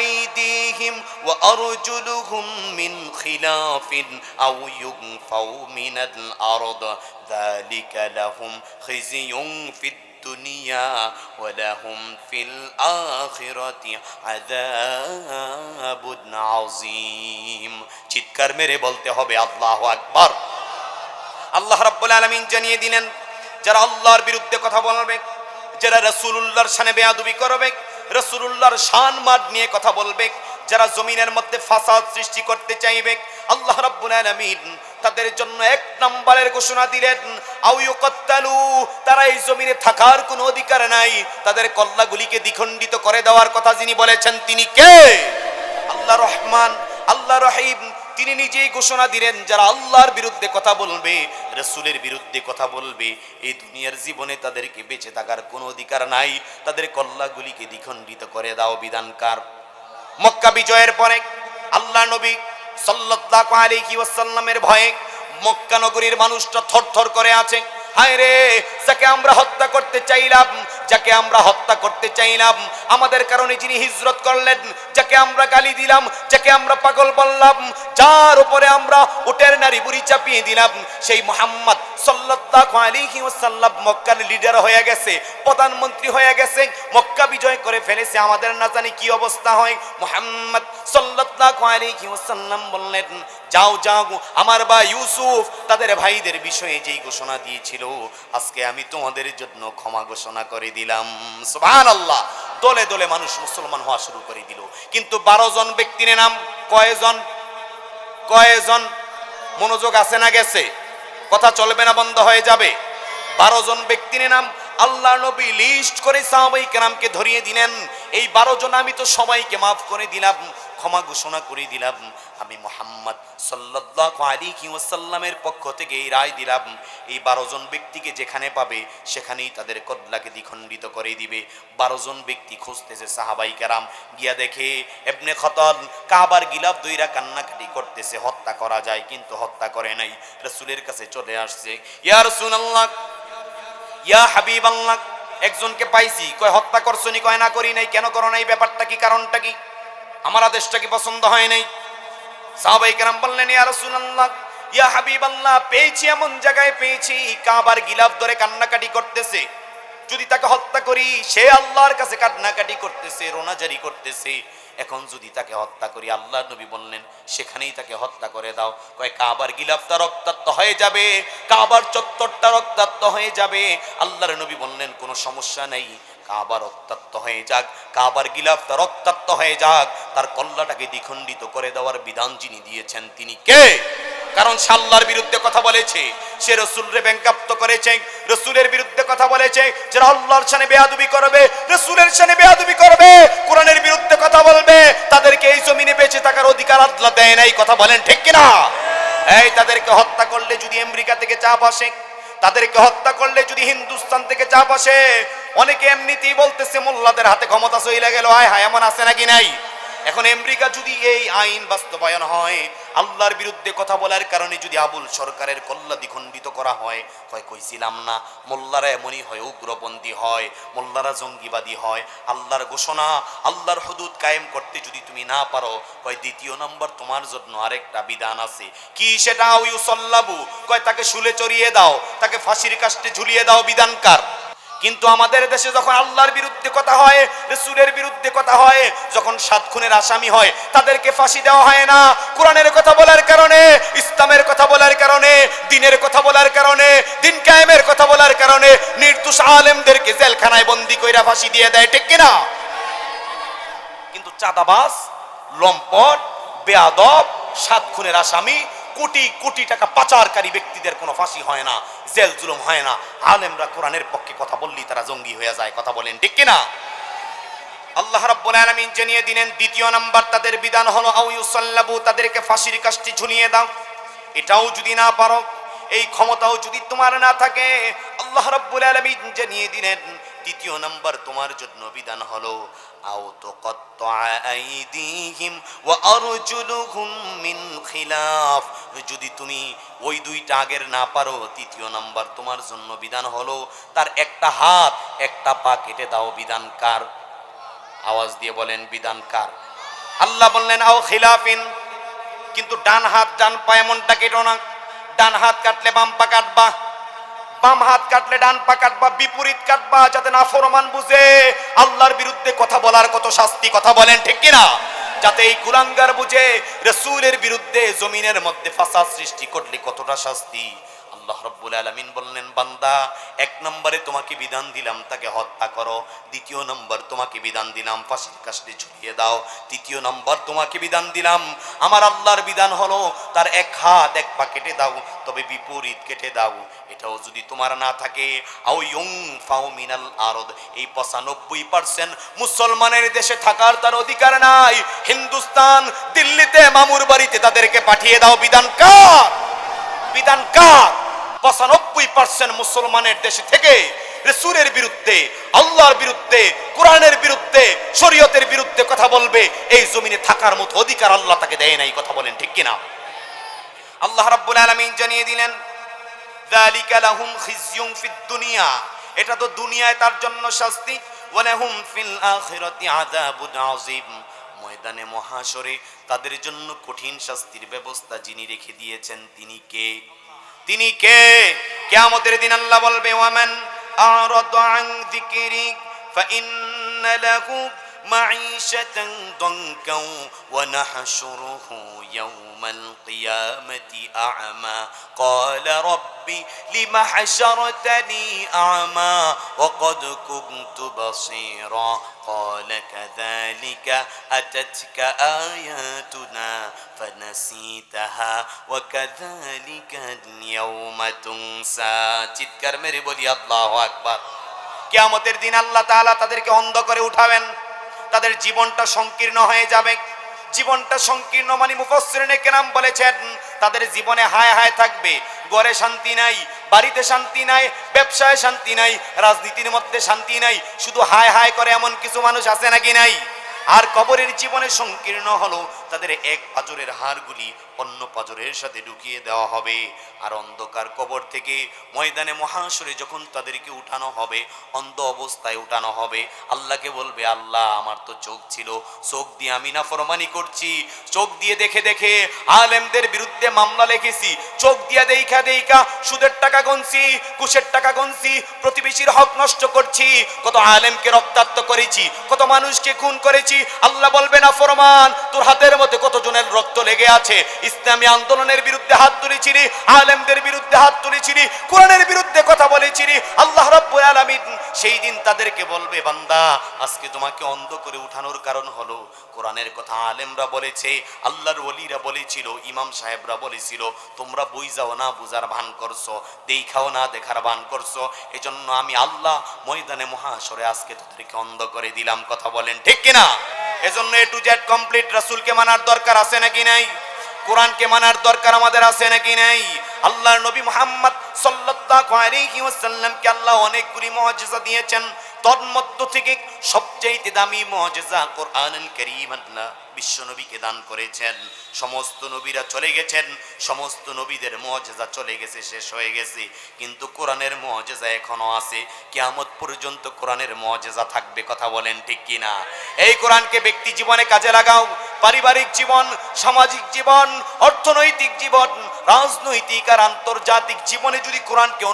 আইদিহিম ওয়া আরজুলুহুম মিন খিলাফিন আও ইউগফাউ মিনাল আরদ যালিকা লাহুম খিজিয়ুন ফিদ দুনিয়া ওয়া লাহুম ফিল আখিরাতি আযাবুন আযীম। চিৎকার মেরে বলতে হবে আল্লাহু আকবার। আল্লাহ রাব্বুল আলামিন জানিয়ে দিলেন, যারা আল্লাহর বিরুদ্ধে কথা বলবে, যারা রাসূলুল্লাহর শানে বেয়াদবি করবে, রাসূলুল্লাহর শান মাদ নিয়ে কথা বলবে, যারা জমিনের মধ্যে ফাসাদ সৃষ্টি করতে চাইবে, আল্লাহ রাব্বুল আলামিন তাদের জন্য 1 নম্বরের ঘোষণা দিলেন, আও ইউকাত্তালু, তারা এই জমিনে থাকার কোনো অধিকার নাই, তাদের কল্লাগুলিকে দ্বিখণ্ডিত করে দেওয়ার কথা যিনি বলেছেন তিনি কে? আল্লাহ রহমান, আল্লাহ রহিম। তিনি নিজেই ঘোষণা দিলেন, যারা আল্লাহর বিরুদ্ধে কথা বলবে, রাসূলের বিরুদ্ধে কথা বলবে, এই দুনিয়ার জীবনে তাদেরকে বেঁচে থাকার কোনো অধিকার নাই, তাদের কল্লাগুলিকে দ্বিখণ্ডিত করে দাও। বিধানকার। মক্কা বিজয়ের পরে আল্লাহ নবী সাল্লাল্লাহু আলাইহি ওয়াসাল্লামের ভয়ে মক্কা নগরীর মানুষটা থরথর করে আছে। হায় রে, যাকে আমরা হত্যা করতে চাইলাম যাকে আমরা হত্যা করতে চাইলাম, আমাদের কারণে যিনি হিজরত করলেন, যাকে আমরা গালি দিলাম, যাকে আমরা পাগল বললাম, যার উপরে আমরা উটের নারী বুড়ি চাপিয়ে দিলাম, সেই মুহাম্মদ সাল্লাল্লাহু আলাইহি ওয়াসাল্লাম মক্কার লিডার হয়ে গেছে, প্রধানমন্ত্রী হয়ে গেছে, মক্কা বিজয় করে ফেলেছে। আমাদের না জানি কি অবস্থা হয়। মুহাম্মদ সাল্লাল্লাহু আলাইহি ওয়াসাল্লাম বললেন, যাও যাও, আমার ভাই ইউসুফ তাদের ভাইদের বিষয়ে যেই ঘোষণা দিয়েছিল, আজকে আমি তোমাদের জন্য ক্ষমা ঘোষণা করে দিলাম। সুবহানাল্লাহ। দলে দলে মানুষ মুসলমান হওয়া শুরু করে দিল। কিন্তু 12 জন ব্যক্তির নাম কয়জন? কয়জন? মনোযোগ আছে না গেছে? কথা চলবে না বন্ধ হয়ে যাবে? 12 জন ব্যক্তির নাম আল্লাহ নবী লিস্ট করে সাহাবায়ে কেরামকে ধরিয়ে দিলেন। এই 12 জন আমি তো সবাইকে মাফ করে দিলাম, ক্ষমা ঘোষণা করে দিলাম। আমি মুহাম্মদ সাল্লাল্লাহু আলাইহি ওয়াসাল্লামের পক্ষ থেকে এই রায় দিলাম, এই 12 জন ব্যক্তিকে যেখানে পাবে সেখানেই তাদের কদলাকে দ্বিখণ্ডিত করে দিবে। 12 জন ব্যক্তি খুঁজতেছে সাহাবায়ে কেরাম, গিয়া দেখে ইবনে খতাল কাবার গিলাফ দইরা কান্নাকাটি করতেছে, হত্যা করা যায় কিন্তু হত্যা করে নাই। রাসূলের কাছে চলে আসছে, ইয়া রাসূলুল্লাহ, ইয়া হাবিবাল্লাহ, একজনকে পাইছি, কয় হত্যা করছনি? কয় না করি নাই। কেন করো নাই? ব্যাপারটা কি? কারণটা কি? আমার আদেশটা কি পছন্দ হয় নাই? সাহাবায়ে কেরাম বললেন, ইয়া রাসূলুল্লাহ, ইয়া হাবিবাল্লাহ, পেয়েছি, এমন জায়গায় পেয়েছি কাবার গিলাফ ধরে কান্নাকাটি করতেছে। যদি তাকে হত্যা করি, সে আল্লাহর কাছে কান্নাকাটি করতেছে, রোনাজারি করতেছে। এখন যদি তাকে হত্যা করি, আল্লাহ নবী বললেন সেখানেই তাকে হত্যা করে দাও। কয় কাবার গিলাফটা রক্তাক্ত হয়ে যাবে, কাবার চত্বরটা রক্তাক্ত হয়ে যাবে। আল্লাহর নবী বললেন কোনো সমস্যা নেই, কাবার রক্তাক্ত হয়ে যাক, কাবার গিলাফটা রক্তাক্ত হয়ে যাক, তার কল্লাটাকে দ্বিখণ্ডিত করে দেওয়ার বিধান যিনি দিয়েছেন তিনি কে? কারণ সে আল্লাহর বিরুদ্ধে কথা বলেছে, সে রসুলরে ব্যঙ্গাত্ম করেছে, রসুলের বিরুদ্ধে কথা বলেছে। যারা আল্লাহর শানে বেয়াদবি করবে, রসুলের শানে বেয়াদবি করবে, কোরআনের বিরুদ্ধে কথা বলবে, তাদেরকে এই জমিনে বেঁচে থাকার অধিকার আল্লাহ দেয় নাই। কথা বলেন ঠিক কিনা? এই তাদেরকে হত্যা করলে যদি আমেরিকা থেকে চাপ আসে, তাদেরকে হত্যা করলে যদি হিন্দুস্তান থেকে চাপ আসে, অনেকে এমনিতেই বলতেছে মোল্লাদের হাতে ক্ষমতা চলে গেল। হায় হায়, এমন আছে নাকি নাই? এখন আমেরিকা যদি এই আইন বাস্তবায়ন হয়, আল্লাহর বিরুদ্ধে কথা বলার কারণে যদি আবুল সরকারের কল্লা দ্বিখণ্ডিত করা হয়, কইছিলাম না মোল্লারা এমনই হয়, উগ্রপন্থী হয়, মোল্লারা জঙ্গিবাদী হয়। আল্লাহর ঘোষণা, আল্লাহর হুদুদ কায়েম করতে যদি তুমি না পারো, দ্বিতীয় নম্বর তোমার জন্য আরেকটা বিধান আছে। কি সেটা? ইউসাল্লাবু, তাকে শুলে চড়িয়ে দাও, তাকে ফাঁসির কাস্টে ঝুলিয়ে দাও। বিধানকার। কিন্তু আমাদের দেশে যখন আল্লাহর বিরুদ্ধে কথা হয়, রাসূলের বিরুদ্ধে কথা হয়, যখন 7 খুনের আসামি হয়, তাদেরকে ফাঁসি দেওয়া হয় না। কোরআনের কথা বলার কারণে, ইসলামের কথা বলার কারণে, দ্বীনের কথা বলার কারণে, দ্বীন কায়েমের কথা বলার কারণে নির্দোষ আলেমদেরকে জেলখানায় বন্দী কইরা ফাঁসি দিয়ে দেয়। ঠিক কিনা? কিন্তু চাঁদাবাজ, লম্পট, বেয়াদব, 7 খুনের আসামি, কোটি কোটি টাকা পাচারকারী ব্যক্তিদের কোনো ফাঁসি হয় না, জেল জুলুম হয় না। আলেমরা কোরআনের পক্ষে কথা বললেই তারা জঙ্গি হয়ে যায়। কথা বলেন ঠিক কিনা? আল্লাহ রাব্বুল আলামিন জানিয়ে দিলেন, দ্বিতীয় নাম্বার তাদের বিধান হলো আও ইউসাল্লাবু, তাদেরকে ফাঁসির কাস্টে ঝুলিয়ে দাও। এটাও যদি না পারো, এই ক্ষমতাও যদি তোমার না থাকে, আল্লাহ রাব্বুল আলামিন জানিয়ে দিলেন তৃতীয় নাম্বার তোমার জন্য বিধান হলো আও তুকাত্তা আইদিহিম ওয়া আরজুলুহুম মিন খিলাফ। যদি তুমি ওই দুইটা আগের না পারো, তৃতীয় নাম্বার তোমার জন্য বিধান হলো তার একটা হাত একটা পা কেটে দাও। বিধান কার? আওয়াজ দিয়ে বলেন, বিধান কার? আল্লাহ বললেন আও খিলাফিন, কিন্তু ডান হাত ডান পা এমনটা কেটো না। ডান হাত কাটলে বাম পা কাটবা, বাম হাত কাটলে ডান পা কাটবা, বিপরীত কাটবা, যাতে না ফরমান বুঝে আল্লাহর বিরুদ্ধে কথা বলার কত শাস্তি। কথা বলেন ঠিক কিনা? যাতে এই কুলাঙ্গার বুঝে রাসূলের বিরুদ্ধে জমিনের মধ্যে ফাসাদ সৃষ্টি করলে কতটা শাস্তি। আল্লাহ রাব্বুল আলামিন বললেন, বান্দা, 1 নম্বরে তোমাকে বিধান দিলাম তাকে হত্যা করো, দ্বিতীয় নম্বর তোমাকে বিধান দিলাম ফাঁসির কাস্টে ঝুলিয়ে দাও, তৃতীয় নম্বর তোমাকে বিধান দিলাম, আমার আল্লাহর বিধান হলো তার 1 হাত 1 পা কেটে দাও, তবে বিপরীত কেটে দাও। এটাও যদি তোমার না থাকে, আও ইউনফাউ মিনাল আরদ, এই 95% মুসলমানের দেশে থাকার তার অধিকার নাই। হিন্দুস্তান, দিল্লিতে, মামুর বাড়িতে তাদেরকে পাঠিয়ে দাও। বিধান কার? বিধান কার? 95% মুসলমানের দেশে থেকে রাসূলের বিরুদ্ধে, আল্লাহর বিরুদ্ধে, কোরআনের বিরুদ্ধে, শরীয়তের বিরুদ্ধে কথা বলবে, এই জমিনে থাকার মতো অধিকার আল্লাহ তাকে দেয় নাই। কথা বলেন ঠিক কিনা? আল্লাহ রাব্বুল আলামিন জানিয়ে দিলেন, যালিকা লাহুম খিজয়ুন ফিদ দুনিয়া, এটা তো দুনিয়ায় তার জন্য শাস্তি, ওয়ালাহুম ফিল আখিরাতি আযাবুন আযীম, ময়দানে মহাশরে তাদের জন্য কঠিন শাস্তির ব্যবস্থা যিনি রেখে দিয়েছেন তিনি কে? তিনি কে? কিয়ামতের দিন আল্লাহ বলবে ওয়ামান আরাদা আন যিকরি ফাইন্না লাহু মাঈশাতান দানকা ওয়া নাহশুরুহু ইয়াওমাল কিয়ামাতি আ'মা ক্বালা রাব্বি লিমা হাশারতানি আ'মা ওয়া ক্বাদ কুনতু বাসীরা ক্বালা কাযালিকা আতাতকা আয়াতুনা ফানাসিতাহা ওয়া কাযালিকা আল-ইয়াওমা তুনসা। চিৎকার মেরে বলি আল্লাহু আকবার। কিয়ামতের দিন আল্লাহ তাআলা তাদেরকে অন্ধ করে উঠাবেন, তাদের জীবনটা সংকীর্ণ হয়ে যাবে। জীবনটা সংকীর্ণ মানে মুফাসসিরিনে কেরাম বলেছেন তাদের জীবনে হায় হায় থাকবে, ঘরে শান্তি নাই, বাড়িতে শান্তি নাই, ব্যবসায় শান্তি নাই, রাজনীতির মধ্যে শান্তি নাই, শুধু হায় হায় করে এমন কিছু মানুষ আছে নাকি নাই? আর কবরের জীবনে সংকীর্ণ হলো তাদের এক পাজরের হাড়গুলি অন্য পাজরের সাথে ঢুকিয়ে দেওয়া হবে। আর অন্ধকার কবর থেকে ময়দানে মহাশরে যখন তাদেরকে উঠানো হবে, অন্ধ অবস্থায় উঠানো হবে, আল্লাহকে বলবে আল্লাহ আমার তো চোখ ছিল, চোখ দিয়ে আমি নাফরমানি করছি, চোখ দিয়ে দেখে দেখে আলেমদের বিরুদ্ধে মামলা লিখেছি, চোখ দিয়ে দেখা সুদের টাকা গুনছি, ঘুষের টাকা গুনছি, প্রতিবেশীর হক নষ্ট করছি, কত আলেমকে রক্তাক্ত করেছি, কত মানুষকে খুন করেছি। আল্লাহ বলবে না ফরমান তোর হাতের মধ্যে কতজনের রক্ত লেগে আছে, ইসলামী আন্দোলনের বিরুদ্ধে হাত তুলেছিলি, আলেমদের বিরুদ্ধে হাত তুলেছিলি, কোরআনের বিরুদ্ধে কথা বলেছিলি। আল্লাহ রাব্বুল আলামিন সেই দিন তাদেরকে বলবে বান্দা আজকে তোমাকে অন্ধ করে উঠানোর কারণ হলো কোরআনের কথা আলেমরা বলেছে, আল্লাহর ওলিরা বলেছিল, ইমাম সাহেবরা বলেছিল, তোমরা বুঝাও না বুঝার ভান করছো, দেখাও না দেখার ভান করছো, এজন্য আমি আল্লাহ ময়দানে মহাশরে আজকে তাদেরকে অন্ধ করে দিলাম। কথা বলেন ঠিক কিনা? এজন্য এ টু জেড কমপ্লিট। রাসূলকে মানার দরকার আছে নাকি নাই? কোরআনকে মানার দরকার আমাদের আছে নাকি নাই? আল্লাহর নবী মুহাম্মদ সাল্লাল্লাহু আলাইহি ওয়াসাল্লামকে আল্লাহ অনেকগুলি মুআজিজা দিয়েছেন, তন্মধ্য থেকে সবচেয়ে দামি মুআজিজা কোরআনুল কারীম আল্লাহ বিশ্ব নবীকে দান করেছেন। সমস্ত নবীরা চলে গেছেন, সমস্ত নবীদের মুআজিজা চলে গেছে, শেষ হয়ে গেছে, কিন্তু কোরআনের মুআজিজা এখনো আছে। কিয়ামত পর্যন্ত কোরআনের মুআজিজা থাকবে। কথা বলেন ঠিক কিনা? এই কোরআনকে ব্যক্তি জীবনে কাজে লাগাও, পারিবারিক জীবন, সামাজিক জীবন, অর্থনৈতিক জীবন, রাজনৈতিক আর আন্তর্জাতিক জীবনে যদি কোরআনকে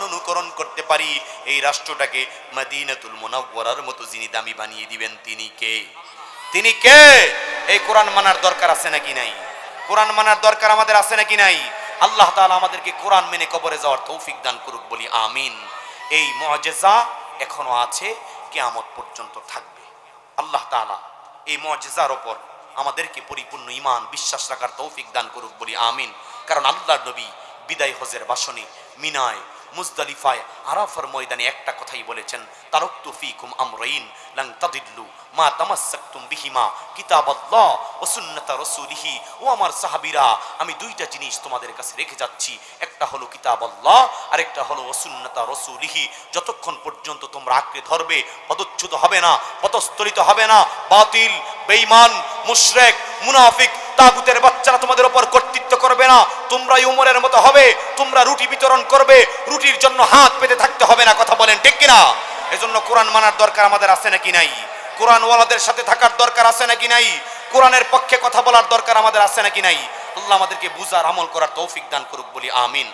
অনুকরণ করতে পারি, এই রাষ্ট্রটাকে মদিনাতুল মুনাওয়ারার মতো যিনি দামি বানিয়ে দিবেন তিনি কে? তিনি কে? এই কোরআন মানার দরকার আছে নাকি নাই? কোরআন মানার দরকার আমাদের আছে নাকি নাই? আল্লাহ তাআলা আমাদেরকে কোরআন মেনে কবরে যাওয়ার তৌফিক দান করুক, বলি আমিন। এই মুআজিজা এখনো আছে, কিয়ামত পর্যন্ত থাকবে। আল্লাহ তাআলা এই মুআজিজার উপর আমাদেরকে পরিপূর্ণ ঈমান বিশ্বাস রাখার তৌফিক দান করুক, বলি আমিন। কারণ আল্লাহর নবী বিদায় হজের ভাষণে মিনায়, মুজদালিফায়, আরাফার ময়দানে একটা কথাই বলেছেন, তারাকতু ফীকুম আমরাইন লান তাদিল্লু মা তামাসসাকতুম বিহিমা কিতাবাল্লাহ ওয়া সুন্নাতা রাসূলিহি। ও আমার সাহাবীরা, আমি দুইটা জিনিস তোমাদের কাছে রেখে যাচ্ছি, একটা হলো কিতাবাল্লাহ আর একটা হলো ওয়া সুন্নাতা রাসূলিহি। যতক্ষণ পর্যন্ত তোমরা আঁকড়ে ধরবে, পদচ্যুত হবে না, পদস্থলিত হবে না, বাতিল, বেঈমান, মুশরিক, মুনাফিক, তাগুতের বাচ্চারা তোমাদের উপর কর্তৃত্ব করবে না। তোমরা উমরের মতো হবে, তোমরা রুটি বিতরণ করবে, রুটির জন্য হাত পেতে থাকতে হবে না। কথা বলেন ঠিক কিনা? এজন্য কোরআন মানার দরকার আমাদের আছে নাকি নাই? কোরআন ওয়ালাদের সাথে থাকার দরকার আছে নাকি নাই? কোরআনের পক্ষে কথা বলার দরকার আমাদের আছে নাকি নাই? আল্লাহ আমাদেরকে বুঝার আমল করার তৌফিক দান করুক, বলি আমিন।